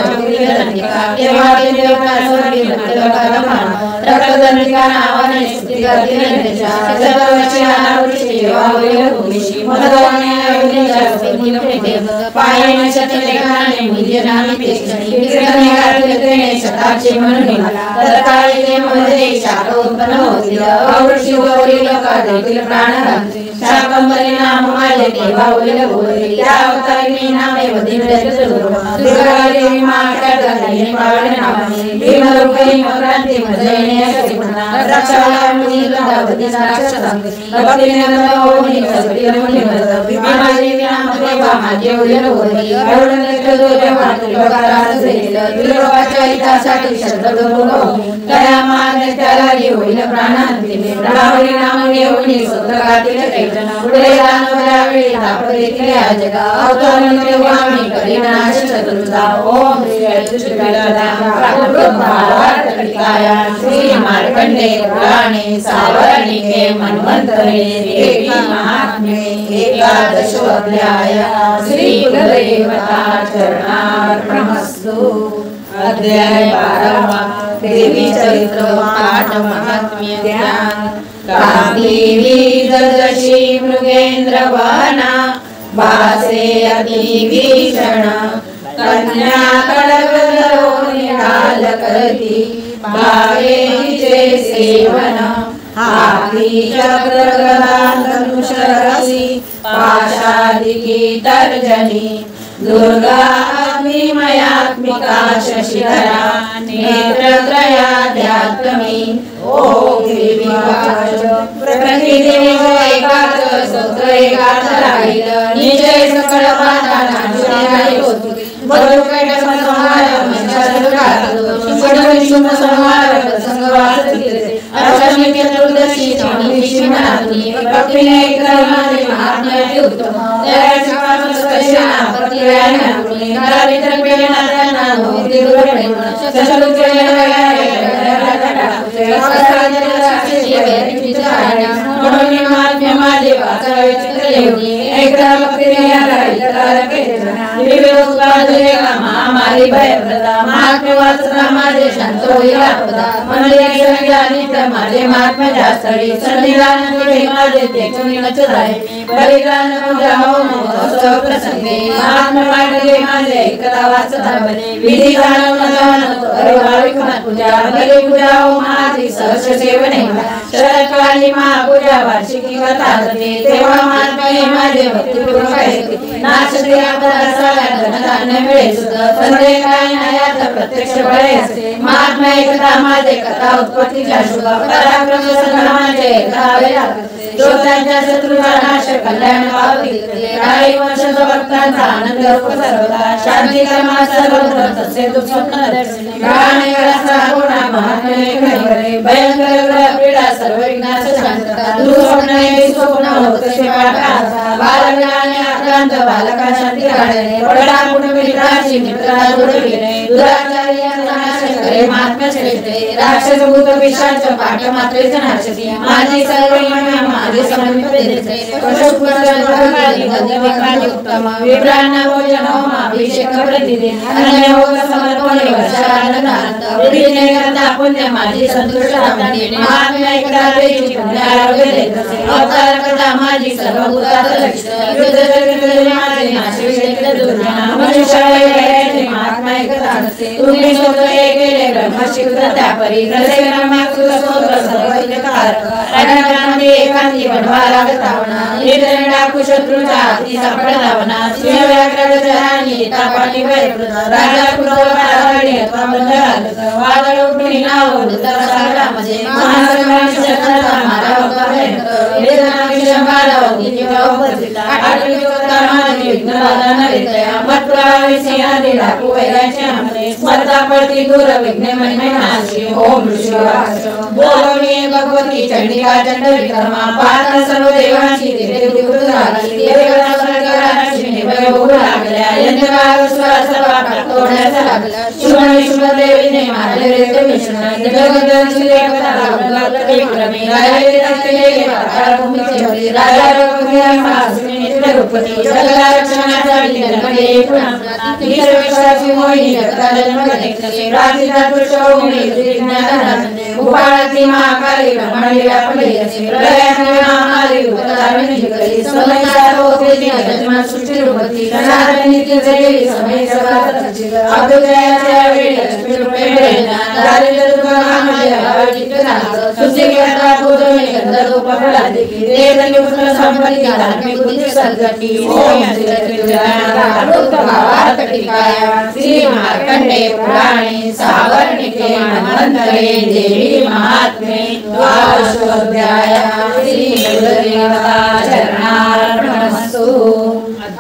धनिका तेव्हा ते देवता स्वर्गी नंदकरमान रक्तदनिका नावाने स्तुती करते नंदेच्या सर्वची अनावृष्टी वावरील भूमीशी मधवाने अग्नीच्या स्तुती पेटे पाये नक्षत्रलेखाने मुलीनामी पेक्षणी कीर्तने गाते शताची म्हणून तत्काळी ते मध्ये शाप उत्पन्न होतील अवृष्टी गौरी लोका देखील प्राण शाकंबरी नाम माझे देवा उल बोले त्या अवतारिणी नामे वदिनदत्त दुर्गादेवी माता धरणी पावले नामे भीमरूपी मक्रांती मजयने अशुभना रक्षाला मुनी गंधावती राक्षसांगी भक्तिनंद ओढणी सगळी मुनी भीमादेवी नाम देवा माझे उल बोले अरुणनेत्र दोरे मातृ लोकारात सेल त्रिलोकाच्या हितासाठी शब्द बोलून त्या मागे त्याला होईल प्राणांती रावरी नाम घेऊन स्वतःतील पुढे जाणवल्या वेळी तापले जगा अवतरण तेव्हा मी करीनाश चतुर्धा ओम श्री मार्कंडे पुराणे सावर्णिके मन्वंतरे देवी महात्म्ये एकादश अध्याय श्री कुलदेवता चरणार्पणमस्तु। अध्याय 12 देवी चरित्र पाठ महात्म्य ध्यान। कामदेवी जजशी मृगेंद्र वहना भासे अति भीषण कन्या कडगधरोनी डाल करती भावे तिचे सेवन हाती चक्र गदा धनुष रसी पाशादिकी तर्जनी दुर्गा अग्निमयात्मिका शशिधरा नेत्रत्रयाध्यात्मी ओम देवी वाच प्रकृतीने एकाच स्तोत्र एकाच राहील निजय सकळ पादानांची होती बरोबर संहार शुभ संहार संगवास अष्टमी चतुर्दशी चौदशी मनातुनी भक्तीने क्रमाने महात्म्याचे उत्तम त्याची पासून कशाना प्रतिव्याने नातुनी नारित्र पेले नात्यांना भोगती दुर्प्रेम सशुद्रेण म्हणून महात्म्य माझे वाचावे चित्रयोगी एकदा भक्तीने याला इतर केला विवेक बाजूने महामारी भयप्रदा महात्म्य वाचता माझे शांत होईल आपदा म्हणजे माझे महात्म्य जास्तळी संधिदानंदी माझे तेचुनीच जाय बलिदान पूजा होम महोत्सव प्रसंगी महात्म्य मांडले माझे एकदा वाचता बने विधी जाणून भाविक पूजा बली पूजा होम आदी सहर्ष सेवने शरदकाली महापूजा वार्षिकी कथा तेव्हा महात्म्य माझे भक्तिपूर्वक नाश धनधान्य मिळे संदेहाय नयात प्रत्यक्ष बळे असते महात्म्य एकदा माझे कथा उत्पत्तीच्या शुभ पराक्रम संग्रामाचे गावे लागते जोत्यांच्या शत्रूचा नाश कल्याण पावती काही वर्ष भक्तांचा आनंद रूप सर्वदा शांती कर्मा सर्वत्र तसे दुःख स्वप्न दर्शने प्राणेकराचा गुणा महात्म्य खरे भयंकर पीडा सर्व विघ्नास शांतता दुःस्वप्न स्वप्न होत तसे पाठा बालज्ञाने आक्रांत बालका शांती काढणे पडा कुटुंबिकाची मित्रता दुर्विणे दुराचार्यांचा नाश करे महात्म्य श्रेष्ठे राक्षस भूत पिशाच पाठ मात्रेच नाशती माझी सर्व माझे समर्पित देते पशुपक्षांची गंधविकाली उत्तम विप्रांना भोजन होम अभिषेक प्रतिदे अन्य भोग समर्पणे वर्षानंद विधिने करता पुण्य माझी संतुष्ट रामने महात्म्य एकदा देवी पुण्य आरोग्य देते अवतार करता माझी सर्व भूतात लक्ष्य युद्ध जगत माझे नाश विषय दुर्जना मनुष्य महात्म्य एकदा तुम्ही स्वतः केले ब्रह्मशिवता त्या परी रसे ब्रह्माकृत स्तोत्र सर्वैककारक राजनांदी एकांती बनवा लागतावना निर्दंडा कुशत्रुचा अति सापडतावना सिंहव्याघ्रगजराणी तापाटी वैकृत राजा कुलवाराणी अथवा बंधरागत वादळ उठून नाव सागरामध्ये महासंग्राम शस्त्राचा मारा होता भयंकर वेदनाविषंगाराव नित्य उपस्थिता आठविकता मानवी विघ्नबाधा नरितया मत्प्रावी सिंहादिला कुवैराचे आमरे स्मरता पडती दूर विघ्ने महिमे नाशी ओम शिवाय बोलवी भगवती चंडिका चंड विक्रमा पाहता सर्व देवांची तिथे दिवस लागली देवता स्वर्गराशी निभय होऊ लागल्या यंत्रकार स्वरासभा तोडण्याचा लागला शुभ देवीने मारले रे विष्णू जगदंशी देवता लागला विक्रमी राजा भूमीचे राजा रघुवीर महासुनी रूपती जगदारक्षणासाठी जन्मले पुन्हा विश्वासी मोहिनी जगता जन्मले राजीचा पुष्पभूमी विज्ञानानंदे उपाळती महाकाली ब्रह्मांडी व्यापली असे प्रलयाने महामारी उतराविनी जिकली समय सारोते जगन्मा सृष्टी रूपती जनार्दनी तिजली समय सभातची अभ्युदयाच्या वेळी लक्ष्मी रूपे मिळेना दारिद्र्य दुर्गमामध्ये अभावित सुशिक्षिता पूजने गंधर्व फलादी देवनी पुत्र संपत्ती धार्मिक बुद्धी सद्गती ओम श्री मार्कंडे पुराणे सावर्णिके मन्वन्तरे देवी महात्मे द्वादशोऽध्याय श्री गुरुदेवता चरणार्पणमस्तु।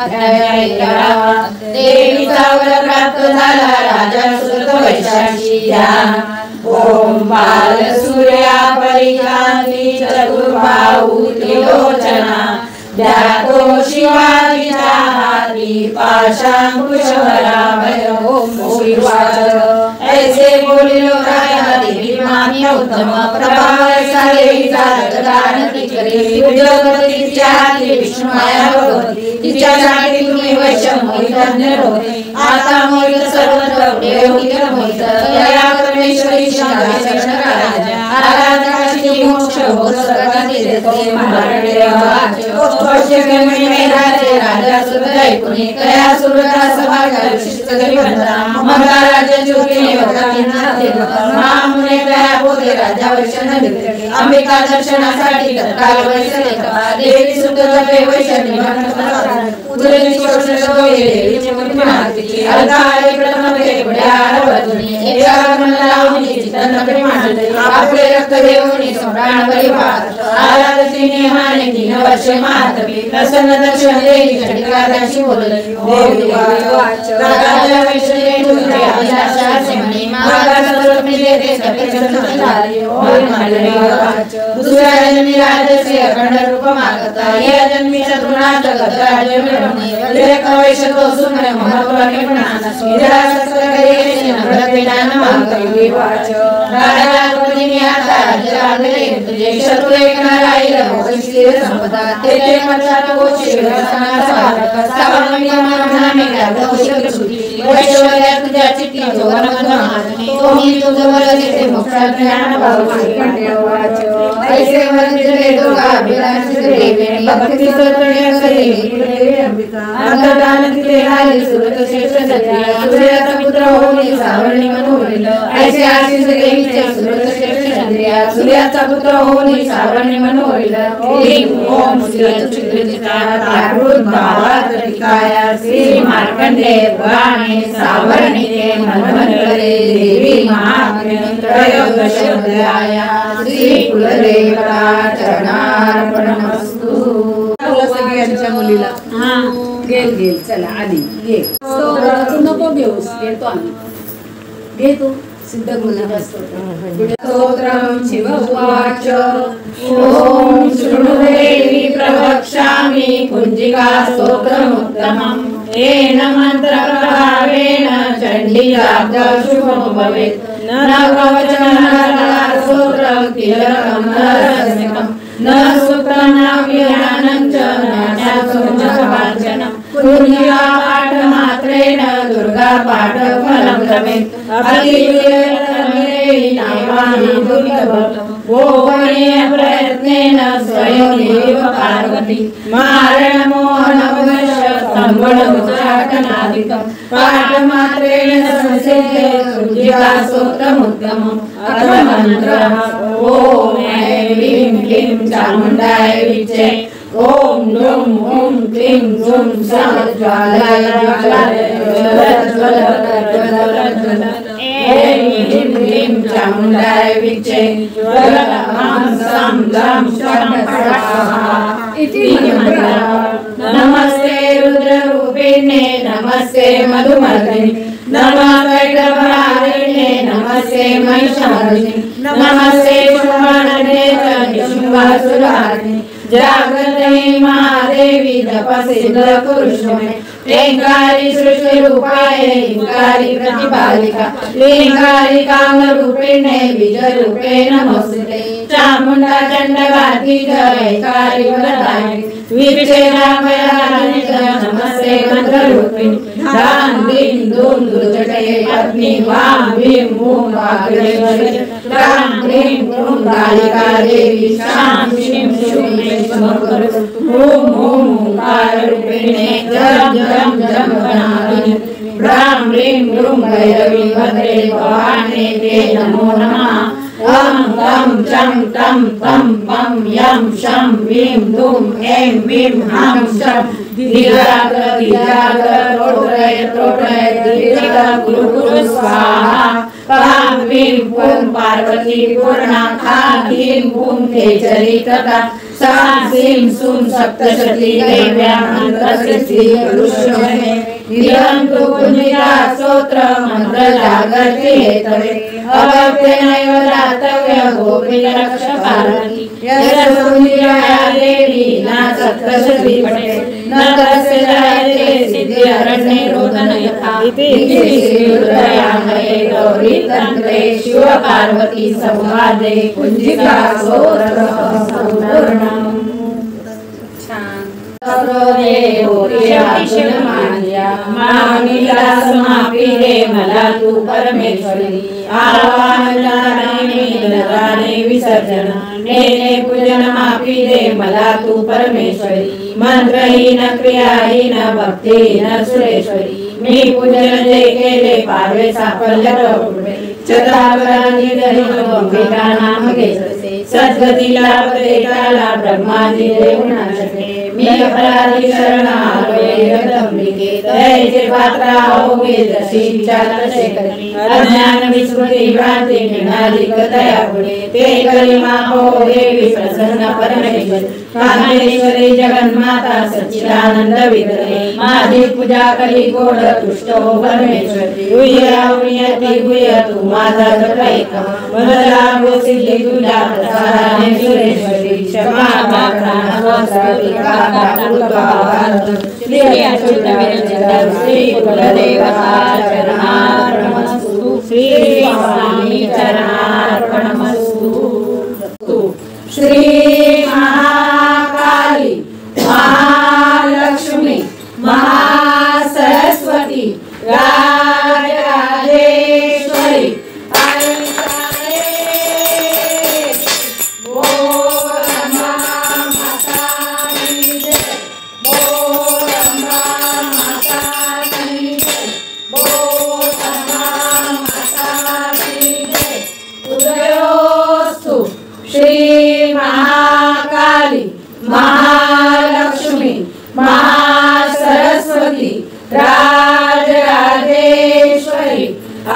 अध्याय 11 देवीचा वर प्राप्त झाला राजा सुत वैशाखी ध्यान ओम बाल सूर्या परिकांती चतुर्बाहु त्रिलोचना ध्यातो शिवाजीचा हाती पाशांकुशहरा भय ओम शिवाय ऐसे बोलिलो राया देवी मान्य उत्तम प्रभावसा देवीचा जगदानंदी करी उद्योगपती तिच्या हाती विष्णुमाया भगवती तिच्यासाठी तुम्ही वैश्य मोहितज्ञ होते आता मोहित सर्वत्र देवकीय मोहित दया परमेश्वरी शांती राजा आराधकाची मोक्ष हो सर्वांनी देते महाराष्ट्र राजा सुरत ऐकून कया सुरता सभा विशिष्ट गरी बनला ममता राजा ज्योतीने महामुने कया पोते राजा वैश्य दिले अंबिका दर्शनासाठी तत्काल वैश्य देवी सुत जपे वैश्य उदयनी देवीची मूर्ती मागती अलकाळे प्रथम ते पुढ्या वदुनी एका लावणी चित्तन प्रेमानंद आपले रक्त देऊनी सम्राट बळी पाहत आराधती नेमाने 3 वर्षे मातवी प्रसन्न दर्शन देवी चंडिकादाशी बोलली देवी वाच राजा वैश्य तुझे अभिलाषा सेमनी मागा सर्वज्ञ देते सत्य संतारी ओम मालवी वाच दुसऱ्या जन्मी राजसे अखंड रूप मागता या जन्मी शत्रुनाथ गतराज मिळवणी विवेक वैश्य तो सुमय महापुराणे पुणाना निरा सत्य करेने नम्रते दान मागवी वाच राजा द्रौपदीने आता राज्य लागले तुझे शत्रु एक न राहिला भोगशील संपदा तेथे पश्चात गोष्टी व्यवसायाचा सावरणी मनाने गावशी सुटी वैश्वर्या तुझ्या चित्ती जोवन महाजनी तोही तुझ वर देते मोक्ष ज्ञान भावशी कंठे वाच ऐसे वर्जिले दुर्गा अभिलाषी देवी भक्ती सत्य करी देवी अंबिका अंतर्धान तिथे राहिली सुरत श्रेष्ठ सत्या सूर्याचा पुत्र होऊन सावरणी मनोवरील ऐसे आशीष देवीचे सुरत श्रेष्ठ चंद्रिया सूर्याचा पुत्र होऊन सावरणी मनोवरील ओम श्री चित्रिका ताकृत भावात्रिकाया श्री मार्कंडे पुराणे सावर्णिके मन्वन्तरे देवी महात्म्य त्रयोदशोऽध्याय श्री कुलदेवता चरणार्पणमस्तु। सगळ्यांच्या मुलीला गेल चला आधी घे तू नको घेऊस घेतो आम्ही घेतो सिद्ध गुणाचा स्तोत्रम शिव उवाच ओम शृणु देवी प्रवक्ष्यामि कुंजिका स्तोत्रमुत्तमम् येन मंत्र प्रभावेन चण्डीयाग शुभो भवेत् न कवचनं स्तोत्रं किलकं न रस्मिकं न सूत्रं न ज्ञानं च न वाचनं कुंजिका पाठ मात्रेण दुर्गा पाठ फलं भवेत् अतिविरलमेन नामानि दुर्लभं गोपनीय प्रयत्नेन स्वयमेव पार्वती मारणमोहनवश ब्रह्मणोच्चाटनादिकं पाठमात्रेण संसिद्धे कुञ्जिका स्तोत्रमुत्तमम् अथ मन्त्रः ॐ ऐं ह्रीं क्लीं चामुण्डाय विच्चे ॐ ह्रूं ह्रूं क्लीं ह्रूं ज्वालाय ऐं ह्रीं क्लीं चामुण्डाय विच्चे नमस्ते रुद्ररूपिणे नमस्ते मधुमर्दिने नमस्ते गर्भधारिणे नमस्ते महिषमर्दिने नमस्ते शुभाननेत्र शुभासुरहारिणे जागृते महादेवी तपसिद्ध कुरुष्वे लिंगारी सृष्टिरूपाय लिंगारी प्रतिपालिका लिंगारी कामरूपिणे बीजरूपे नमोस्तुते चामुण्डा चण्डघाती जयकारी वरदायिनी विचेरामयानि नमस्ते मंत्ररूपिणी धाम दीं धूम दुर्जटये पत्नी वाम भीं भूम वाग्देवते राम क्लीं क्लूं कालिका देवी शां शीं शूं समकरो ॐ ओंकाररूपिणे जम जम जम गणाधिने ब्रां ह्रीं क्लूं भैरवी भद्रे भवाने ते नमो नमः ॐ तं चं तं पं पं यं शं वीं धूं ऐं वीं हां शं धीराग्र रोटय दीर्घ गुरु गुरु स्वाहा पां वीं पूं पार्वती पूर्णाखा धीं भूं तेजरी तथा सां सीं सूं सप्तशती देव्यां मंत्रसिद्धि करुष्वे निरन्तु पुण्यता स्तोत्र मंत्र जागर्ति हेतवे अभक्तेनैव दातव्य गोपी रक्ष पार्वती यशोन्दिरा देवी न सप्तशती पठे न तस्य जायते सिद्धि अरण्ये रोदन यथा इति श्रीरुद्रयामये गौरी तन्त्रे शिव पार्वती संवादे कुञ्जिका स्तोत्रः सम्पूर्णम्। समापिरे मला तू परमेश्वरी आवाहनाने विसर्जन मेरे पूजन मापिरे मला तू परमेश्वरी मंत्रहीन क्रियाहीन भक्तिहीन सुरेश्वरी मी पूजन जे केले पारवे साफल्य चतावरानी अंबिका नाम घेतसे सद्गती लाभते काला ब्रह्मादी देव नाशके मी अपराधी शरण आलोय जगदंबिके दयेचे पात्र होगे जशी विचार तसे करी अज्ञान विस्मृती भ्रांती निनादिक दया पुढे ते कलिमा हो देवी प्रसन्न परमेश्वरी कामेश्वरी जगन्माता सच्चिदानंद विग्रहे माझी पूजा करी गोड तुष्ट हो परमेश्वरी गुह्यति गुह्य तू माझा जपैका मला गो सिद्धी तुझ्या प्रसादाने सुरेश्वरी क्षमा मात्रा नमस्कृती श्री अच्युत विरचित श्री कुलदेवता चरणार्पणमस्तु श्री स्वामी चरणार्पणमस्तु। श्री महाकाली महालक्ष्मी महासरस्वती राजराजेश्वरी श्री महाकाली महालक्ष्मी महासरस्वती राजराजेश्वरी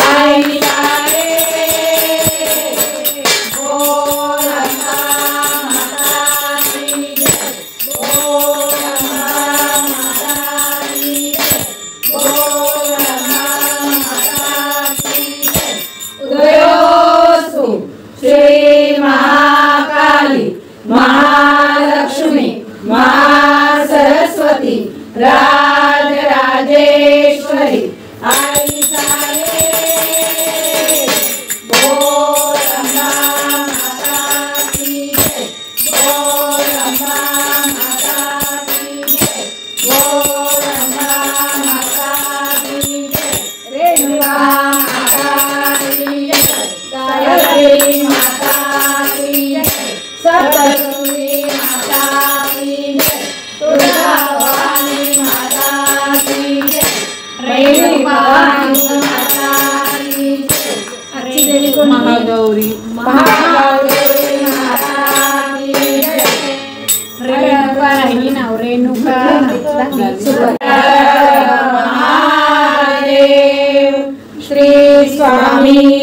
आई श्री महाकाली महालक्ष्मी महासरस्वती राजराजेश्वरी आई सप्तशती माता की जय, तुळजा भवानी माता महागौरी रेणुका श्री स्वामी